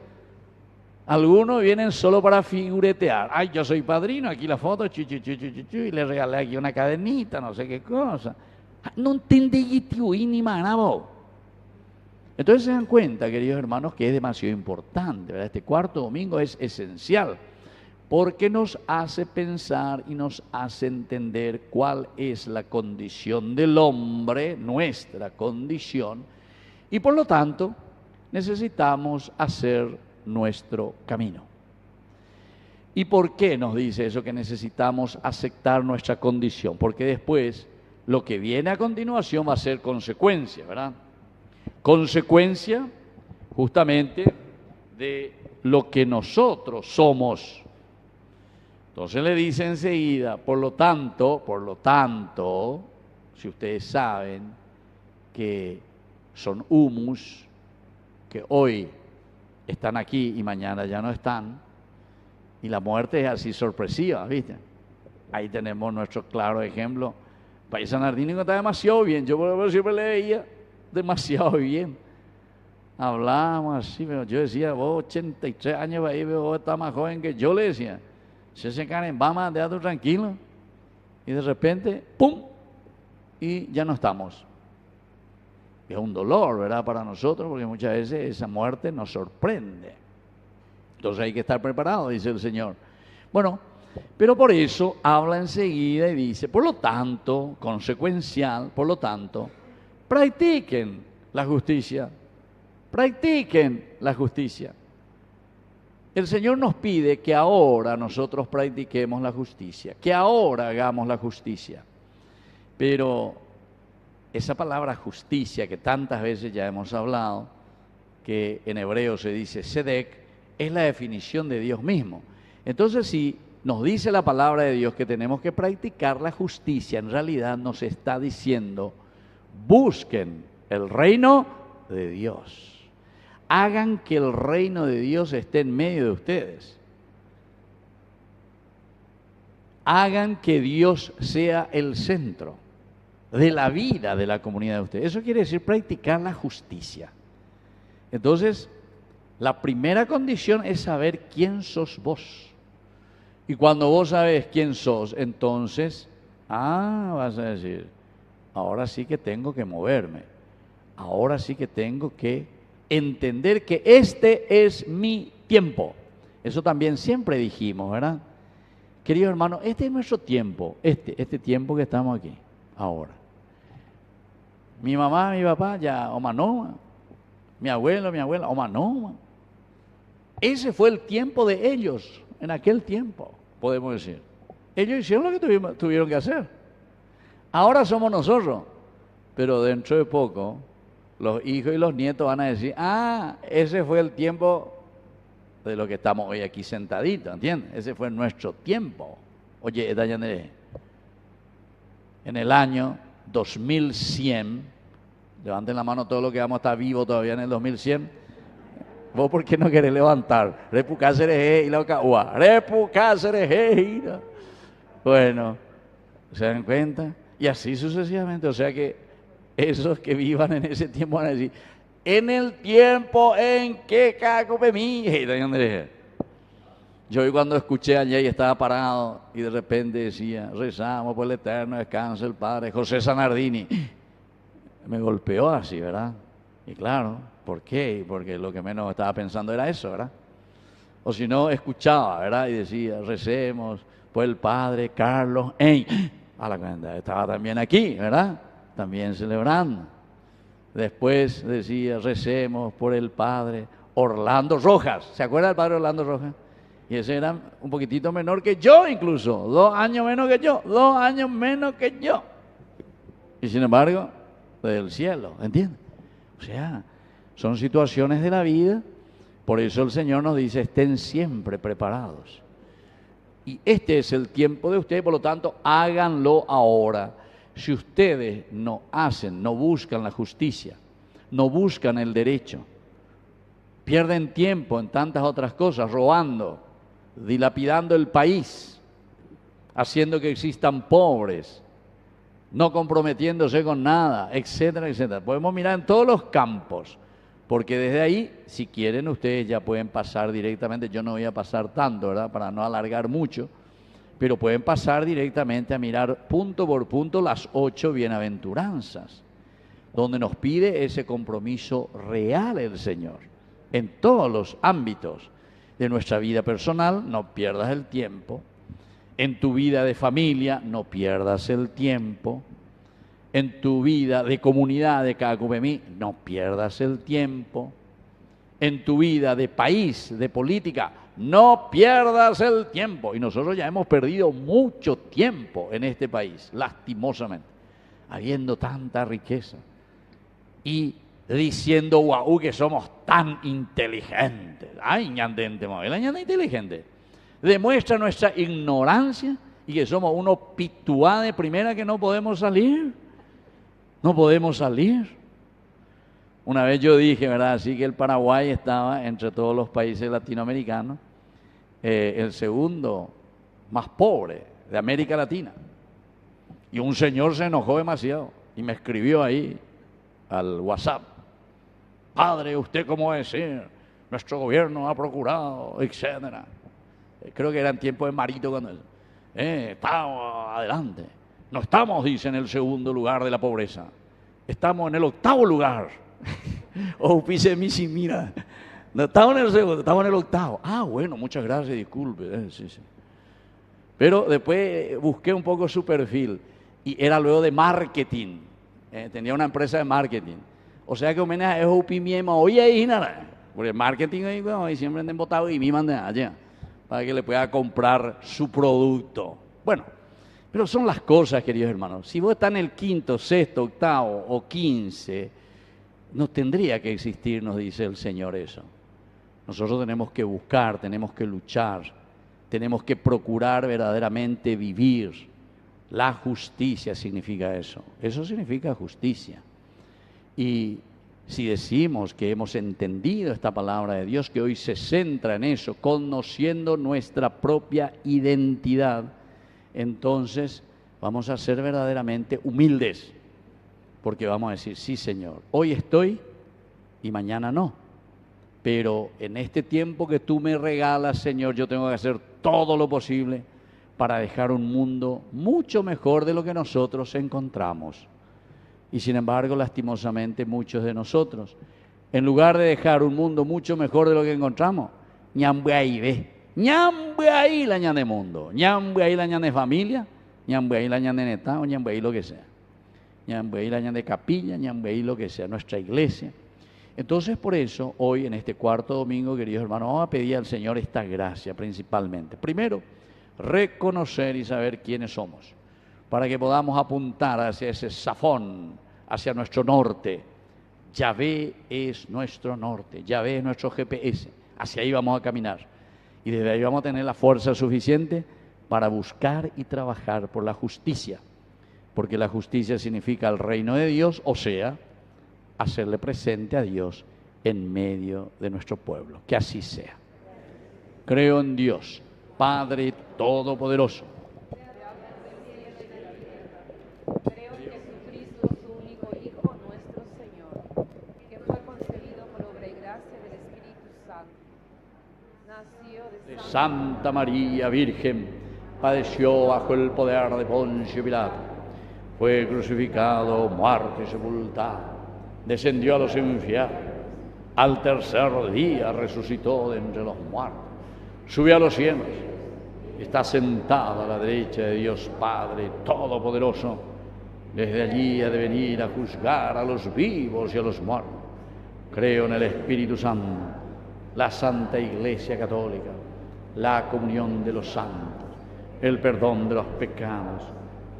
algunos vienen solo para figuretear. Ay, yo soy padrino, aquí la foto, y le regalé aquí una cadenita, no sé qué cosa. No entendí ni manabo. Entonces se dan cuenta, queridos hermanos, que es demasiado importante, ¿verdad? Este cuarto domingo es esencial, porque nos hace pensar y nos hace entender cuál es la condición del hombre, nuestra condición, y por lo tanto necesitamos hacer nuestro camino. ¿Y por qué nos dice eso, que necesitamos aceptar nuestra condición? Porque después lo que viene a continuación va a ser consecuencia, ¿verdad? Consecuencia justamente de lo que nosotros somos. Entonces le dice enseguida, por lo tanto, si ustedes saben que son humus, que hoy están aquí y mañana ya no están, y la muerte es así sorpresiva, ¿viste? Ahí tenemos nuestro claro ejemplo. País Sanardini está demasiado bien, yo por ejemplo siempre le veía demasiado bien. Hablábamos así, pero yo decía, vos 83 años, ahí vos estás más joven que yo, le decía. Se Karen, vamos, déjate tranquilo. Y de repente, ¡pum! Y ya no estamos. Es un dolor, ¿verdad?, para nosotros, porque muchas veces esa muerte nos sorprende. Entonces hay que estar preparado, dice el Señor. Bueno, pero por eso habla enseguida y dice, por lo tanto, consecuencial, por lo tanto, practiquen la justicia. Practiquen la justicia. El Señor nos pide que ahora nosotros practiquemos la justicia, que ahora hagamos la justicia. Pero esa palabra justicia que tantas veces ya hemos hablado, que en hebreo se dice sedek, es la definición de Dios mismo. Entonces, si nos dice la palabra de Dios que tenemos que practicar la justicia, en realidad nos está diciendo, busquen el reino de Dios. Hagan que el reino de Dios esté en medio de ustedes. Hagan que Dios sea el centro de la vida de la comunidad de ustedes. Eso quiere decir practicar la justicia. Entonces, la primera condición es saber quién sos vos. Y cuando vos sabés quién sos, entonces, vas a decir, ahora sí que tengo que moverme. Ahora sí que tengo que entender que este es mi tiempo. Eso también siempre dijimos, ¿verdad? Queridos hermanos, este es nuestro tiempo, este tiempo que estamos aquí, ahora. Mi mamá, mi papá, ya omanoma. Mi abuelo, mi abuela, omanoma. Ese fue el tiempo de ellos, en aquel tiempo, podemos decir. Ellos hicieron lo que tuvieron que hacer. Ahora somos nosotros, pero dentro de poco los hijos y los nietos van a decir, ese fue el tiempo de lo que estamos hoy aquí sentaditos, ¿entiendes? Ese fue nuestro tiempo. Oye, Dayanere, en el año 2100, levanten la mano todos los que vamos a estar vivos todavía en el 2100, ¿vos por qué no querés levantar? Bueno, ¿se dan cuenta? Y así sucesivamente, o sea que esos que vivan en ese tiempo van a decir, en el tiempo en que yo hoy cuando escuché allá y estaba parado y de repente decía, rezamos por el eterno descanso del Padre José Sanardini, me golpeó así, ¿verdad? Y claro, ¿por qué? Porque lo que menos estaba pensando era eso, ¿verdad? O si no, escuchaba, ¿verdad? Y decía, recemos por el Padre Carlos a la cuenta, estaba también aquí, ¿verdad? También celebrando. Después decía, recemos por el Padre Orlando Rojas. ¿Se acuerda del Padre Orlando Rojas? Y ese era un poquitito menor que yo incluso, 2 años menos que yo, 2 años menos que yo. Y sin embargo, del cielo, ¿entiendes? O sea, son situaciones de la vida, por eso el Señor nos dice, estén siempre preparados. Y este es el tiempo de ustedes, por lo tanto, háganlo ahora. Si ustedes no hacen, no buscan la justicia, no buscan el derecho, pierden tiempo en tantas otras cosas, robando, dilapidando el país, haciendo que existan pobres, no comprometiéndose con nada, etcétera, etcétera. Podemos mirar en todos los campos, porque desde ahí, si quieren, ustedes ya pueden pasar directamente. Yo no voy a pasar tanto, ¿verdad?, para no alargar mucho, pero pueden pasar directamente a mirar punto por punto las 8 bienaventuranzas, donde nos pide ese compromiso real el Señor, en todos los ámbitos de nuestra vida personal. No pierdas el tiempo. En tu vida de familia, no pierdas el tiempo. En tu vida de comunidad de Cacupemí, no pierdas el tiempo. En tu vida de país, de política, no pierdas el tiempo. Y nosotros ya hemos perdido mucho tiempo en este país, lastimosamente, habiendo tanta riqueza y diciendo guau que somos tan inteligentes. Ay, ñandente, la ñanda inteligente. Demuestra nuestra ignorancia y que somos unos pituá de primera que no podemos salir. No podemos salir. Una vez yo dije, ¿verdad?, así que el Paraguay estaba entre todos los países latinoamericanos el segundo más pobre de América Latina. Y un señor se enojó demasiado y me escribió ahí al WhatsApp: padre, ¿usted cómo va a decir? Nuestro gobierno ha procurado, etcétera. Creo que era en tiempo de Marito cuando estamos adelante. No estamos, dice, en el segundo lugar de la pobreza. Estamos en el 8º lugar. O pise misi, mira. No estamos en el segundo, estamos en el 8º. Ah, bueno, muchas gracias, disculpe. Sí, sí. Pero después busqué un poco su perfil y era luego de marketing. Tenía una empresa de marketing. O sea que homenaje es opimiema. Oye, ahí nada. Porque el marketing ahí, bueno, ahí siempre han votado y me mandan allá para que le pueda comprar su producto. Bueno, pero son las cosas, queridos hermanos. Si vos estás en el 5º, 6º, 8º o 15, no tendría que existir, nos dice el Señor, eso. Nosotros tenemos que buscar, tenemos que luchar, tenemos que procurar verdaderamente vivir. La justicia significa eso. Eso significa justicia. Y si decimos que hemos entendido esta palabra de Dios, que hoy se centra en eso, conociendo nuestra propia identidad, entonces vamos a ser verdaderamente humildes, porque vamos a decir: sí, Señor, hoy estoy y mañana no, pero en este tiempo que tú me regalas, Señor, yo tengo que hacer todo lo posible para dejar un mundo mucho mejor de lo que nosotros encontramos. Y sin embargo, lastimosamente, muchos de nosotros, en lugar de dejar un mundo mucho mejor de lo que encontramos, ñambe ahí, ve, ñambe ahí la ñan de mundo, ñambe ahí la ñan de familia, ñambe ahí la ñan de neta, o ñambe ahí lo que sea, ñambe ahí la ñan de capilla, ñambe ahí lo que sea, nuestra iglesia. Entonces, por eso, hoy en este 4º domingo, queridos hermanos, vamos a pedir al Señor esta gracia principalmente. Primero, reconocer y saber quiénes somos, para que podamos apuntar hacia ese zafón, hacia nuestro norte. Yahvé es nuestro norte, Yahvé es nuestro GPS, hacia ahí vamos a caminar. Y desde ahí vamos a tener la fuerza suficiente para buscar y trabajar por la justicia, porque la justicia significa el reino de Dios, o sea, hacerle presente a Dios en medio de nuestro pueblo. Que así sea. Creo en Dios, Padre Todopoderoso. Creo en Jesucristo, su único Hijo, nuestro Señor, que fue concebido por obra y gracia del Espíritu Santo. Nació de Santa María Virgen, padeció bajo el poder de Poncio Pilato, fue crucificado, muerto y sepultado, descendió a los infiernos, al tercer día resucitó de entre los muertos, subió a los cielos, está sentado a la derecha de Dios Padre Todopoderoso. Desde allí ha de venir a juzgar a los vivos y a los muertos. Creo en el Espíritu Santo, la Santa Iglesia Católica, la comunión de los santos, el perdón de los pecados,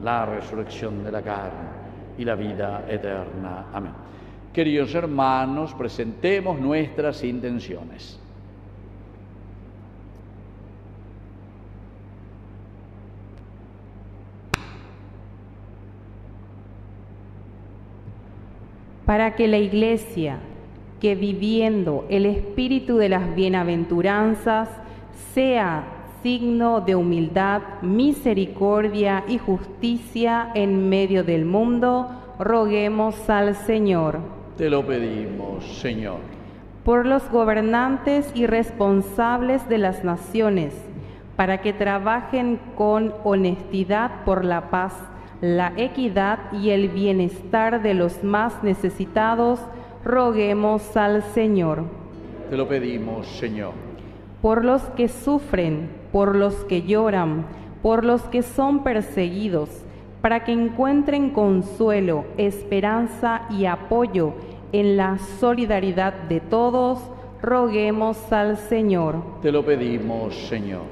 la resurrección de la carne y la vida eterna. Amén. Queridos hermanos, presentemos nuestras intenciones. Para que la Iglesia, que viviendo el espíritu de las bienaventuranzas, sea signo de humildad, misericordia y justicia en medio del mundo, roguemos al Señor. Te lo pedimos, Señor. Por los gobernantes y responsables de las naciones, para que trabajen con honestidad por la paz, la equidad y el bienestar de los más necesitados, roguemos al Señor. Te lo pedimos, Señor. Por los que sufren, por los que lloran, por los que son perseguidos, para que encuentren consuelo, esperanza y apoyo en la solidaridad de todos, roguemos al Señor. Te lo pedimos, Señor.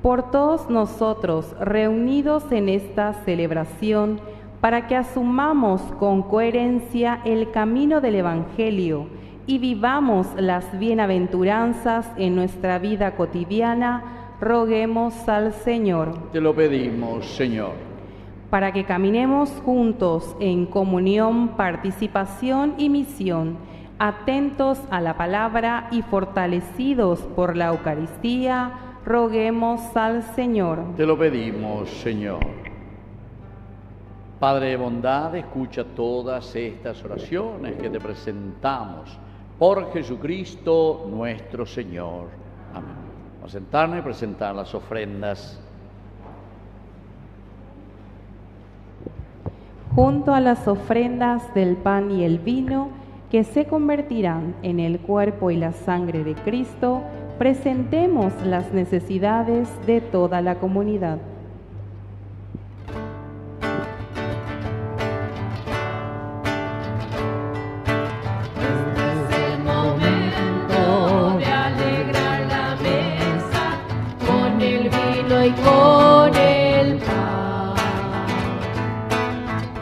Por todos nosotros reunidos en esta celebración, para que asumamos con coherencia el camino del Evangelio y vivamos las bienaventuranzas en nuestra vida cotidiana, roguemos al Señor. Te lo pedimos, Señor. Para que caminemos juntos en comunión, participación y misión, atentos a la palabra y fortalecidos por la Eucaristía, roguemos al Señor. Te lo pedimos, Señor. Padre de bondad, escucha todas estas oraciones que te presentamos por Jesucristo nuestro Señor. Amén. Vamos a sentarnos y presentar las ofrendas. Junto a las ofrendas del pan y el vino, que se convertirán en el cuerpo y la sangre de Cristo, presentemos las necesidades de toda la comunidad. Este es el momento de alegrar la mesa con el vino y con el pan,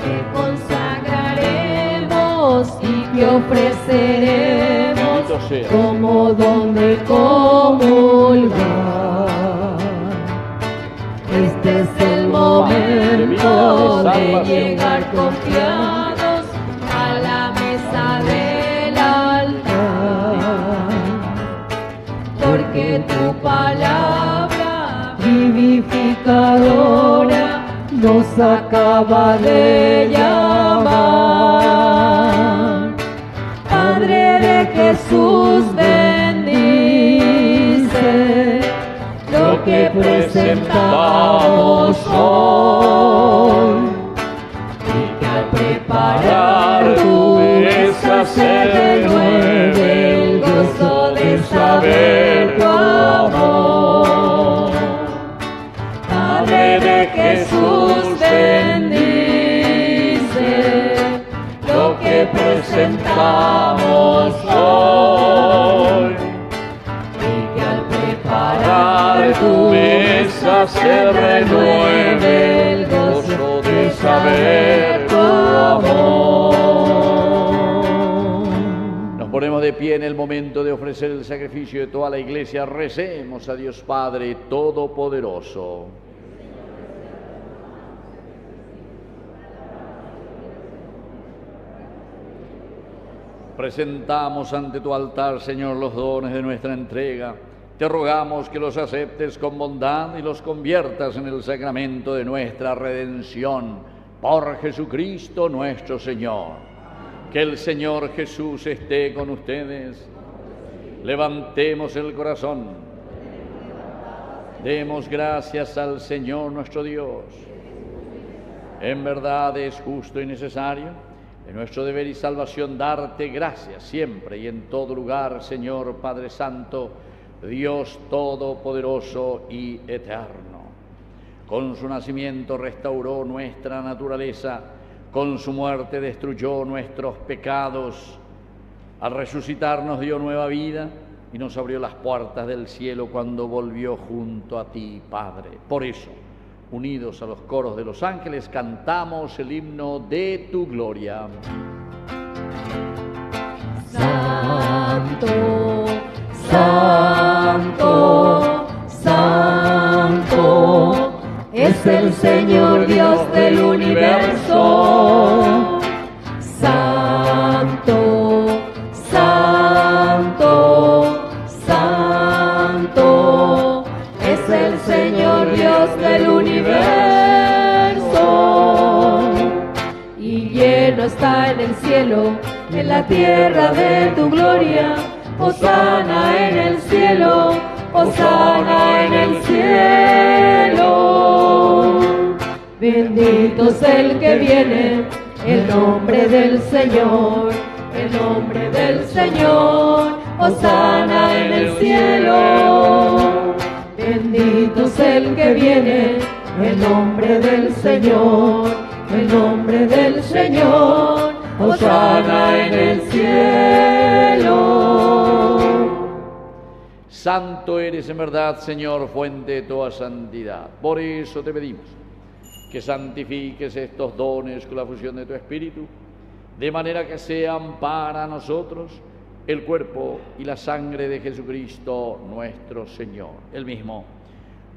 que consagraremos y que ofreceremos como don de comulgar. Este es el momento de llegar confiados a la mesa del altar, porque tu palabra vivificadora nos acaba de llamar. Padre de Jesús, bendice lo que presentamos hoy, y que al preparar tu mesa se renueve el gozo de saber tu amor. Padre de Jesús, bendice lo que presentamos hoy, y que al preparar tu mesa se renueve el gozo de saber tu amor. Nos ponemos de pie en el momento de ofrecer el sacrificio de toda la iglesia. Recemos a Dios Padre Todopoderoso. Presentamos ante tu altar, Señor, los dones de nuestra entrega. Te rogamos que los aceptes con bondad y los conviertas en el sacramento de nuestra redención. Por Jesucristo nuestro Señor. Que el Señor Jesús esté con ustedes. Levantemos el corazón. Demos gracias al Señor nuestro Dios. En verdad es justo y necesario, es nuestro deber y salvación darte gracias siempre y en todo lugar, Señor Padre Santo, Dios Todopoderoso y Eterno. Con su nacimiento restauró nuestra naturaleza, con su muerte destruyó nuestros pecados, al resucitar nos dio nueva vida y nos abrió las puertas del cielo cuando volvió junto a ti, Padre. Por eso, unidos a los coros de los ángeles, cantamos el himno de tu gloria. Santo, santo, santo, es el Señor Dios del universo. Santo, santo, santo, es el Señor Dios del universo. Y lleno está en el cielo, en la tierra de tu gloria. Hosana en el cielo, hosana en el cielo. Bendito es el que viene, el nombre del Señor, el nombre del Señor. Hosana en el cielo. Bendito es el que viene, el nombre del Señor, el nombre del Señor. Hosana en el cielo. Santo eres en verdad, Señor, fuente de toda santidad. Por eso te pedimos que santifiques estos dones con la fusión de tu Espíritu, de manera que sean para nosotros el cuerpo y la sangre de Jesucristo nuestro Señor. Él mismo,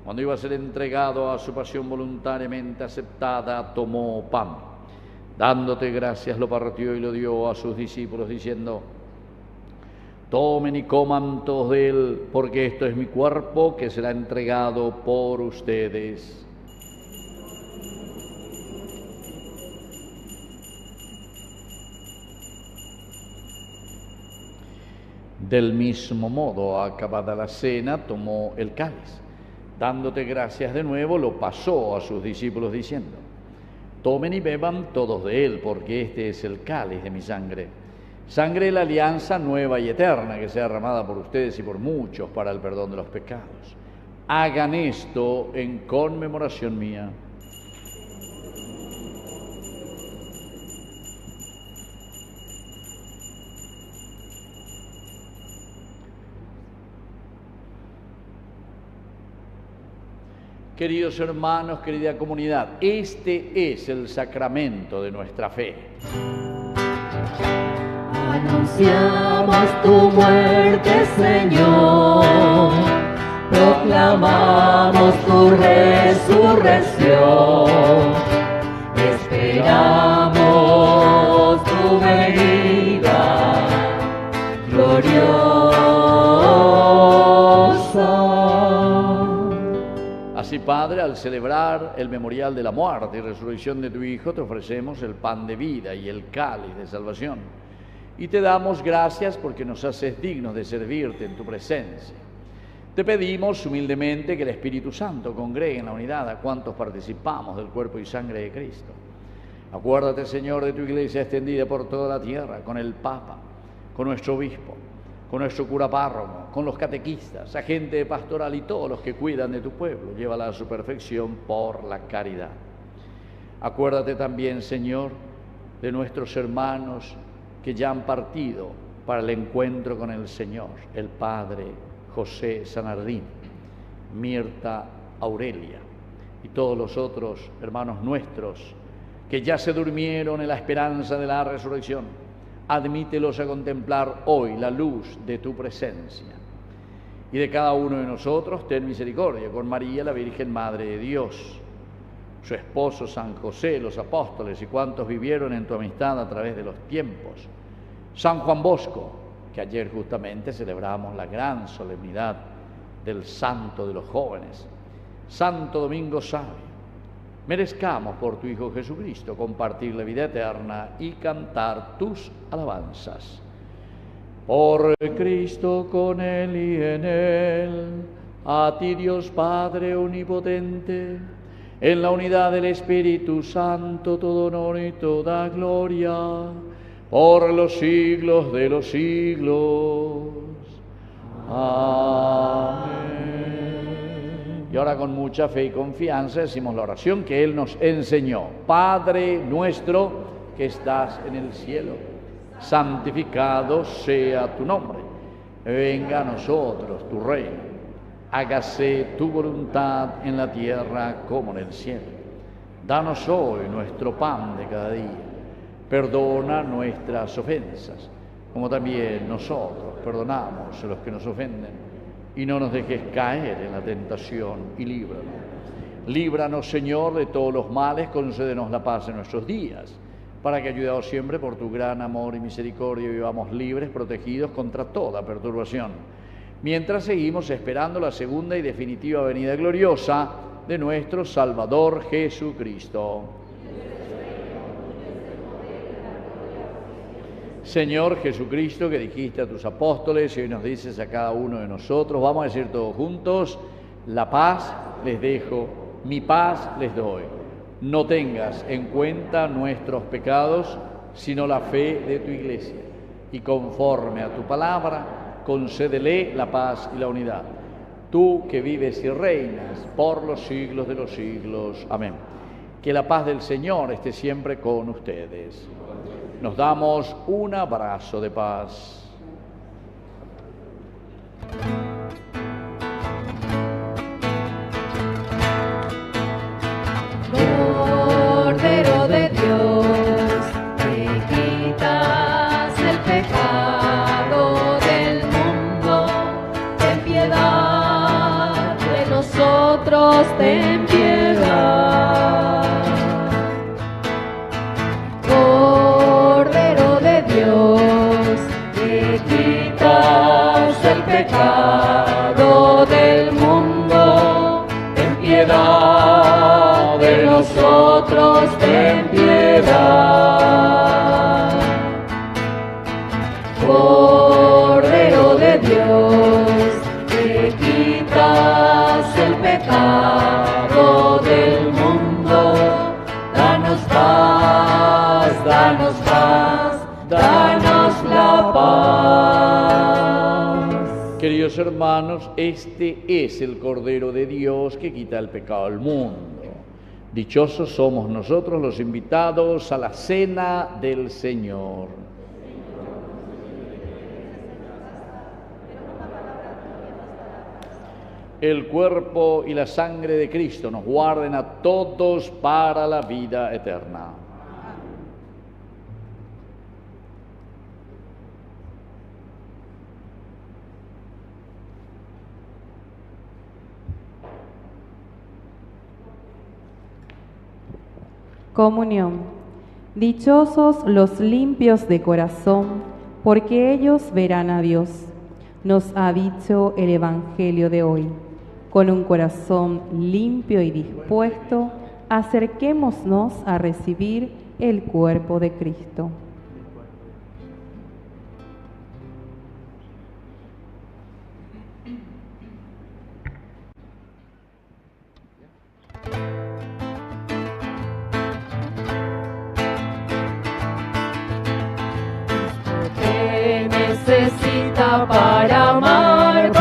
cuando iba a ser entregado a su pasión voluntariamente aceptada, tomó pan. Dándote gracias, lo partió y lo dio a sus discípulos, diciendo: tomen y coman todos de él, porque esto es mi cuerpo que será entregado por ustedes. Del mismo modo, acabada la cena, tomó el cáliz. Dándote gracias de nuevo, lo pasó a sus discípulos diciendo: tomen y beban todos de él, porque este es el cáliz de mi sangre. Sangre de la alianza nueva y eterna, que sea derramada por ustedes y por muchos para el perdón de los pecados. Hagan esto en conmemoración mía. Queridos hermanos, querida comunidad, este es el sacramento de nuestra fe. Anunciamos tu muerte, Señor, proclamamos tu resurrección, esperamos tu venida gloriosa. Así, Padre, al celebrar el memorial de la muerte y resurrección de tu Hijo, te ofrecemos el pan de vida y el cáliz de salvación. Y te damos gracias porque nos haces dignos de servirte en tu presencia. Te pedimos humildemente que el Espíritu Santo congregue en la unidad a cuantos participamos del cuerpo y sangre de Cristo. Acuérdate, Señor, de tu iglesia extendida por toda la tierra, con el Papa, con nuestro obispo, con nuestro cura párroco, con los catequistas, agente pastoral y todos los que cuidan de tu pueblo. Llévala a su perfección por la caridad. Acuérdate también, Señor, de nuestros hermanos que ya han partido para el encuentro con el Señor, el Padre José Sanardín, Mirta Aurelia y todos los otros hermanos nuestros que ya se durmieron en la esperanza de la resurrección. Admítelos a contemplar hoy la luz de tu presencia. Y de cada uno de nosotros ten misericordia, con María, la Virgen Madre de Dios, su esposo San José, los apóstoles y cuantos vivieron en tu amistad a través de los tiempos, San Juan Bosco, que ayer justamente celebramos la gran solemnidad del Santo de los jóvenes, Santo Domingo Sabio. Merezcamos por tu Hijo Jesucristo compartir la vida eterna y cantar tus alabanzas. Por Cristo, con Él y en Él, a ti Dios Padre omnipotente, en la unidad del Espíritu Santo, todo honor y toda gloria, por los siglos de los siglos. Amén. Y ahora con mucha fe y confianza decimos la oración que Él nos enseñó. Padre nuestro que estás en el cielo, santificado sea tu nombre. Venga a nosotros tu reino. Hágase tu voluntad en la tierra como en el cielo. Danos hoy nuestro pan de cada día. Perdona nuestras ofensas, como también nosotros perdonamos a los que nos ofenden. Y no nos dejes caer en la tentación y líbranos. Líbranos, Señor, de todos los males, concédenos la paz en nuestros días, para que, ayudados siempre por tu gran amor y misericordia, vivamos libres, protegidos contra toda perturbación. Mientras seguimos esperando la segunda y definitiva venida gloriosa de nuestro Salvador Jesucristo. Señor Jesucristo, que dijiste a tus apóstoles y hoy nos dices a cada uno de nosotros, vamos a decir todos juntos: la paz les dejo, mi paz les doy. No tengas en cuenta nuestros pecados, sino la fe de tu Iglesia. Y conforme a tu palabra, concédele la paz y la unidad. Tú que vives y reinas por los siglos de los siglos. Amén. Que la paz del Señor esté siempre con ustedes. Nos damos un abrazo de paz. Cordero de Dios, que quitas el pecado del mundo, ten piedad de nosotros, ten piedad. Cordero de Dios, que quitas el pecado del mundo, ten piedad de nosotros, ten piedad. Cordero de Dios, que quitas el pecado del mundo, danos paz, danos paz, danos la paz. Queridos hermanos, este es el Cordero de Dios que quita el pecado del mundo. Dichosos somos nosotros los invitados a la cena del Señor. El cuerpo y la sangre de Cristo nos guarden a todos para la vida eterna. Comunión. Dichosos los limpios de corazón, porque ellos verán a Dios. Nos ha dicho el Evangelio de hoy. Con un corazón limpio y dispuesto, acerquémonos a recibir el cuerpo de Cristo. Necesita para amar,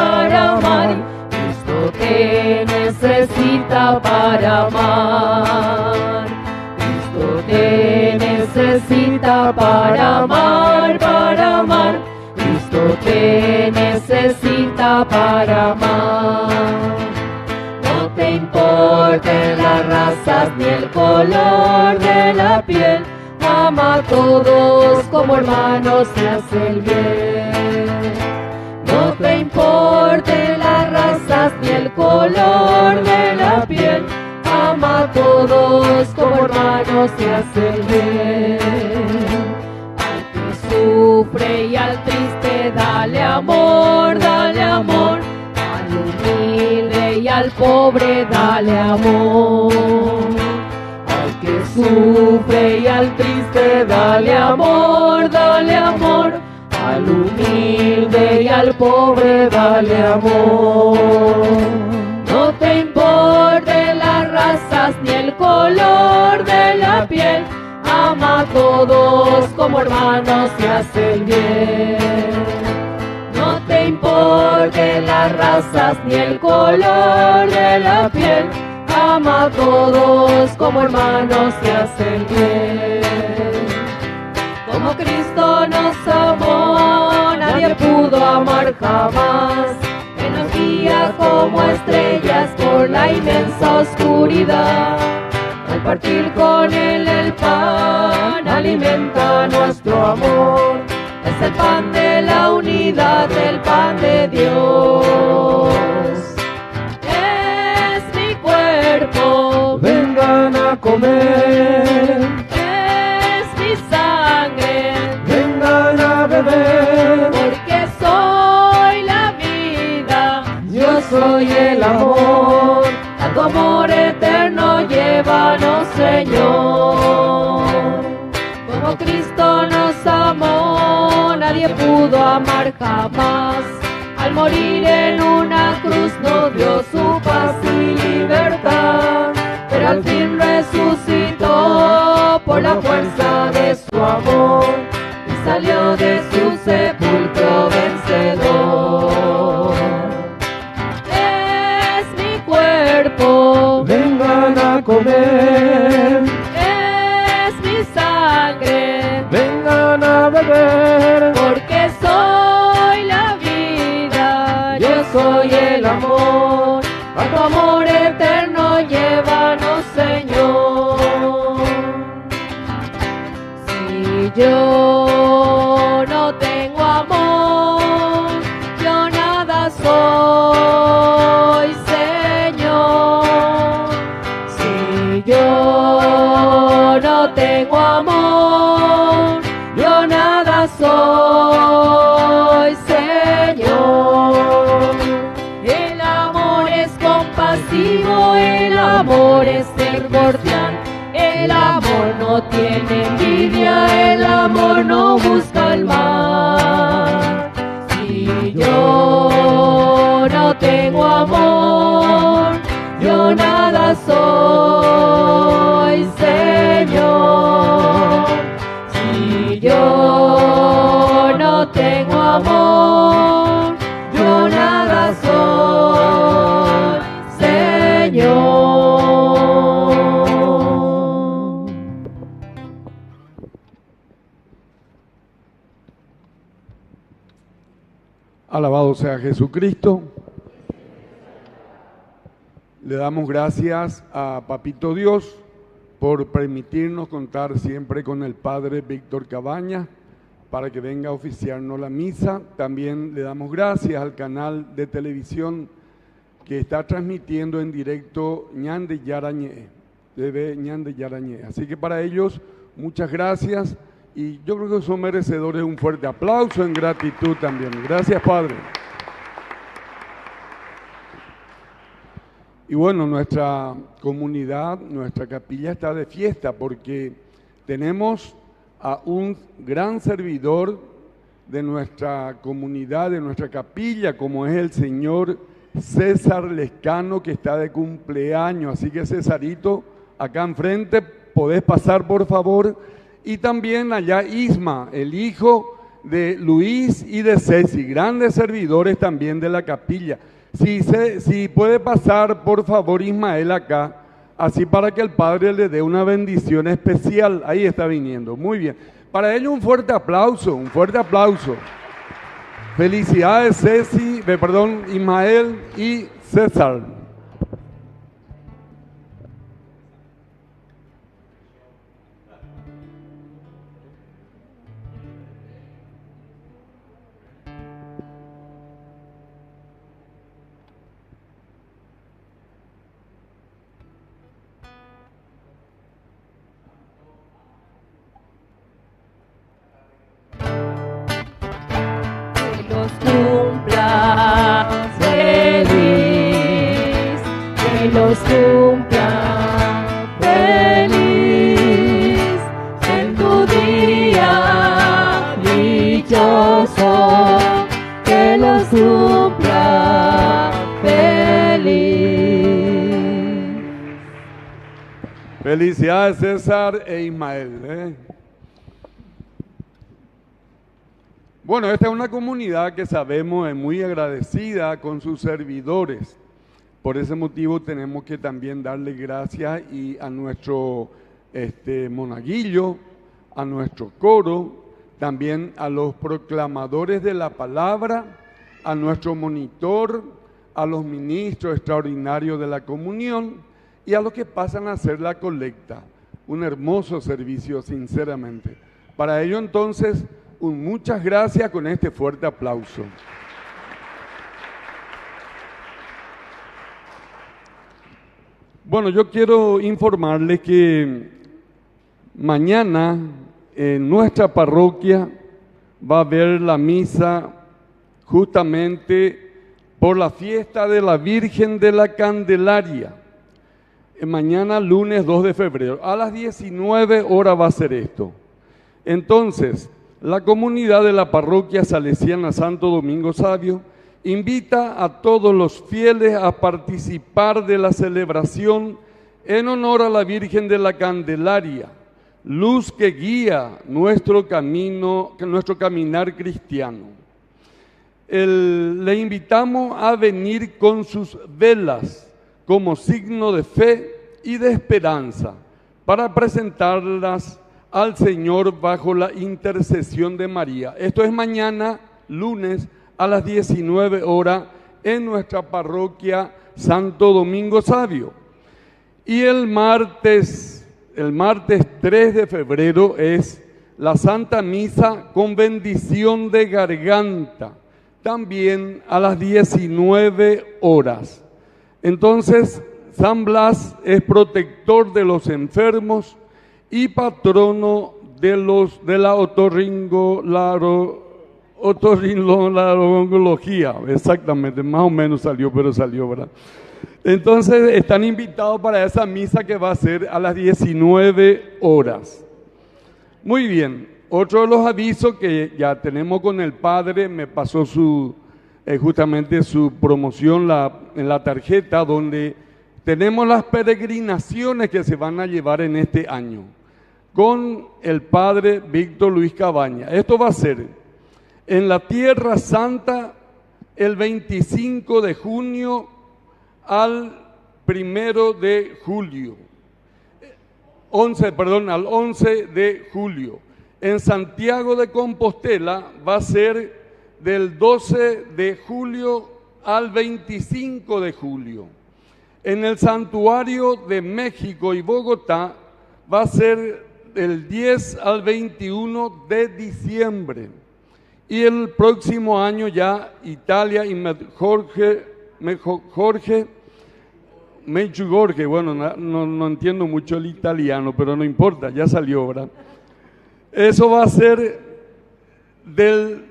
Cristo te necesita para amar, Cristo te necesita para amar, Cristo te necesita para amar. No te importen las razas ni el color de la piel, ama a todos como hermanos y hace el bien. No te importen las razas ni el color de la piel, ama a todos como hermanos y hace el bien. Al que sufre y al triste dale amor, al humilde y al pobre dale amor. Al que sufre y al triste dale amor, al humilde y al pobre dale amor. No te importen las razas ni el color de la piel, ama a todos como hermanos y hace el bien. No te importen las razas ni el color de la piel, ama a todos como hermanos y hace el bien. Como Cristo nos amó, nadie pudo amar jamás. Él nos guía como estrellas por la inmensa oscuridad. Al partir con Él el pan, alimenta nuestro amor. Es el pan de la unidad, el pan de Dios. Es mi cuerpo, vengan a comer. Es mi sangre, Vengan a beber. porque soy la vida. Yo soy el amor. Tanto amor pudo amar jamás. Al morir en una cruz nos dio su paz y libertad, pero al fin resucitó por la fuerza de su amor y salió de su sepulcro vencedor. Es mi cuerpo, vengan a comer, es mi sangre, vengan a beber, porque soy la vida, yo soy el amor, a tu amor eterno llévanos, Señor. Si yo no tengo amor, yo nada soy, Señor. Si yo no tengo amor, yo nada soy, Señor. El amor es compasivo, el amor es primordial, el amor no tiene envidia, el amor no busca el mal. Si yo no tengo amor, yo nada soy, Señor. Si yo no tengo amor, yo nada soy, Señor. Alabado sea Jesucristo. Le damos gracias a Papito Dios por permitirnos contar siempre con el Padre Víctor Cabañas para que venga a oficiarnos la misa. También le damos gracias al canal de televisión que está transmitiendo en directo Ñande Yarañé, TV Ñande Yarañé. Así que para ellos, muchas gracias y yo creo que son merecedores de un fuerte aplauso en gratitud también. Gracias, Padre. Y bueno, nuestra comunidad, nuestra capilla está de fiesta porque tenemos a un gran servidor de nuestra comunidad, de nuestra capilla, como es el señor César Lescano, que está de cumpleaños. Así que Cesarito, acá enfrente, podés pasar por favor. Y también allá Isma, el hijo de Luis y de Ceci, grandes servidores también de la capilla. Si puede pasar por favor Ismael acá, así para que el Padre le dé una bendición especial. Ahí está viniendo, muy bien. Para ello un fuerte aplauso, un fuerte aplauso. Felicidades Ceci, perdón, Ismael y César. Los cumpla feliz en tu día dichoso, que los cumpla feliz. Felicidades César e Ismael. Bueno, esta es una comunidad que sabemos es muy agradecida con sus servidores. Por ese motivo tenemos que también darle gracias y a nuestro monaguillo, a nuestro coro, también a los proclamadores de la palabra, a nuestro monitor, a los ministros extraordinarios de la comunión y a los que pasan a hacer la colecta. Un hermoso servicio, sinceramente. Para ello entonces, muchas gracias con este fuerte aplauso. Bueno, yo quiero informarles que mañana en nuestra parroquia va a haber la misa justamente por la fiesta de la Virgen de la Candelaria. Mañana lunes 2 de febrero, a las 19 horas va a ser esto. Entonces, La comunidad de la parroquia salesiana Santo Domingo Sabio invita a todos los fieles a participar de la celebración en honor a la Virgen de la Candelaria, luz que guía nuestro caminar cristiano. Le invitamos a venir con sus velas como signo de fe y de esperanza para presentarlas al Señor bajo la intercesión de María. Esto es mañana, lunes, a las 19 horas en nuestra parroquia Santo Domingo Sabio. Y el martes 3 de febrero es la Santa Misa con bendición de garganta, también a las 19 horas. Entonces, San Blas es protector de los enfermos y patrono de la otorrinolaringología. Exactamente, más o menos salió, pero salió, ¿verdad? Entonces están invitados para esa misa que va a ser a las 19 horas. Muy bien, otro de los avisos que ya tenemos con el Padre, me pasó justamente su promoción en la tarjeta, donde tenemos las peregrinaciones que se van a llevar en este año con el Padre Víctor Luis Cabañas. Esto va a ser en la Tierra Santa el 25 de junio al 1 de julio. Al 11 de julio. En Santiago de Compostela va a ser del 12 de julio al 25 de julio. En el Santuario de México y Bogotá va a ser del 10 al 21 de diciembre. Y el próximo año ya Italia y Jorge, bueno, no entiendo mucho el italiano, pero no importa, ya salió, ¿verdad? Eso va a ser del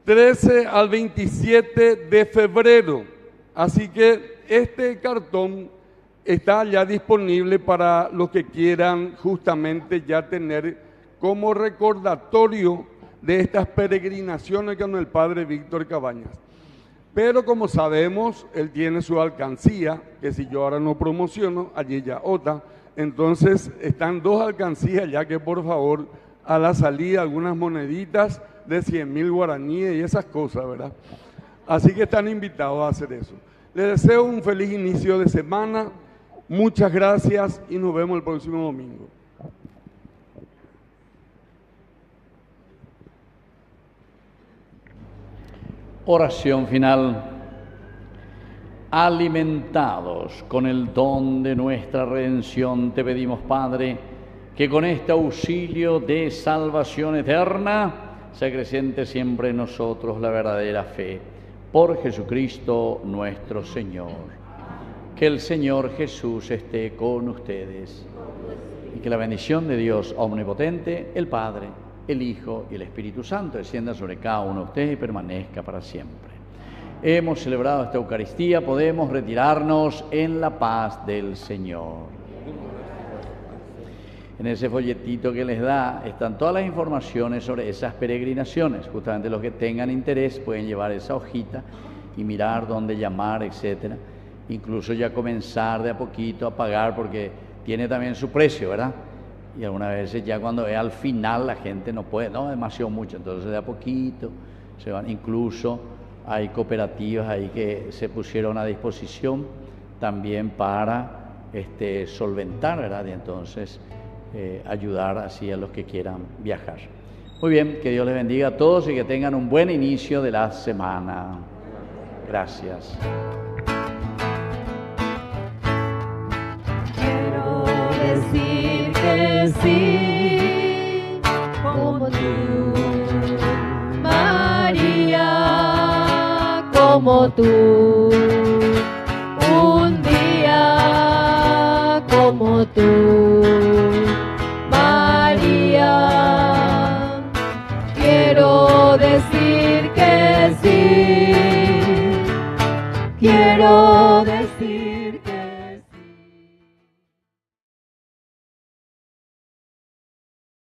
13 al 27 de febrero. Así que este cartón está ya disponible para los que quieran justamente ya tener como recordatorio de estas peregrinaciones con el Padre Víctor Cabañas. Pero como sabemos, él tiene su alcancía, que si yo ahora no promociono, allí ya otra. Entonces están dos alcancías ya que por favor a la salida algunas moneditas de 100.000 guaraníes y esas cosas, ¿verdad? Así que están invitados a hacer eso. Les deseo un feliz inicio de semana, muchas gracias y nos vemos el próximo domingo. Oración final. Alimentados con el don de nuestra redención, te pedimos, Padre, que con este auxilio de salvación eterna se acreciente siempre en nosotros la verdadera fe. Por Jesucristo nuestro Señor. Que el Señor Jesús esté con ustedes y que la bendición de Dios omnipotente, el Padre, el Hijo y el Espíritu Santo descienda sobre cada uno de ustedes y permanezca para siempre. Hemos celebrado esta Eucaristía, podemos retirarnos en la paz del Señor. En ese folletito que les da están todas las informaciones sobre esas peregrinaciones. Justamente los que tengan interés pueden llevar esa hojita y mirar dónde llamar, etcétera. Incluso ya comenzar de a poquito a pagar porque tiene también su precio, ¿verdad? Y algunas veces ya cuando es al final la gente no puede, no, demasiado mucho, entonces de a poquito se van. Incluso hay cooperativas ahí que se pusieron a disposición también para solventar, ¿verdad? Y entonces ayudar así a los que quieran viajar. Muy bien, que Dios les bendiga a todos y que tengan un buen inicio de la semana. Gracias. Quiero decir que sí, como tú, María, como tú, un día como tú, María. Quiero decir que sí, quiero decir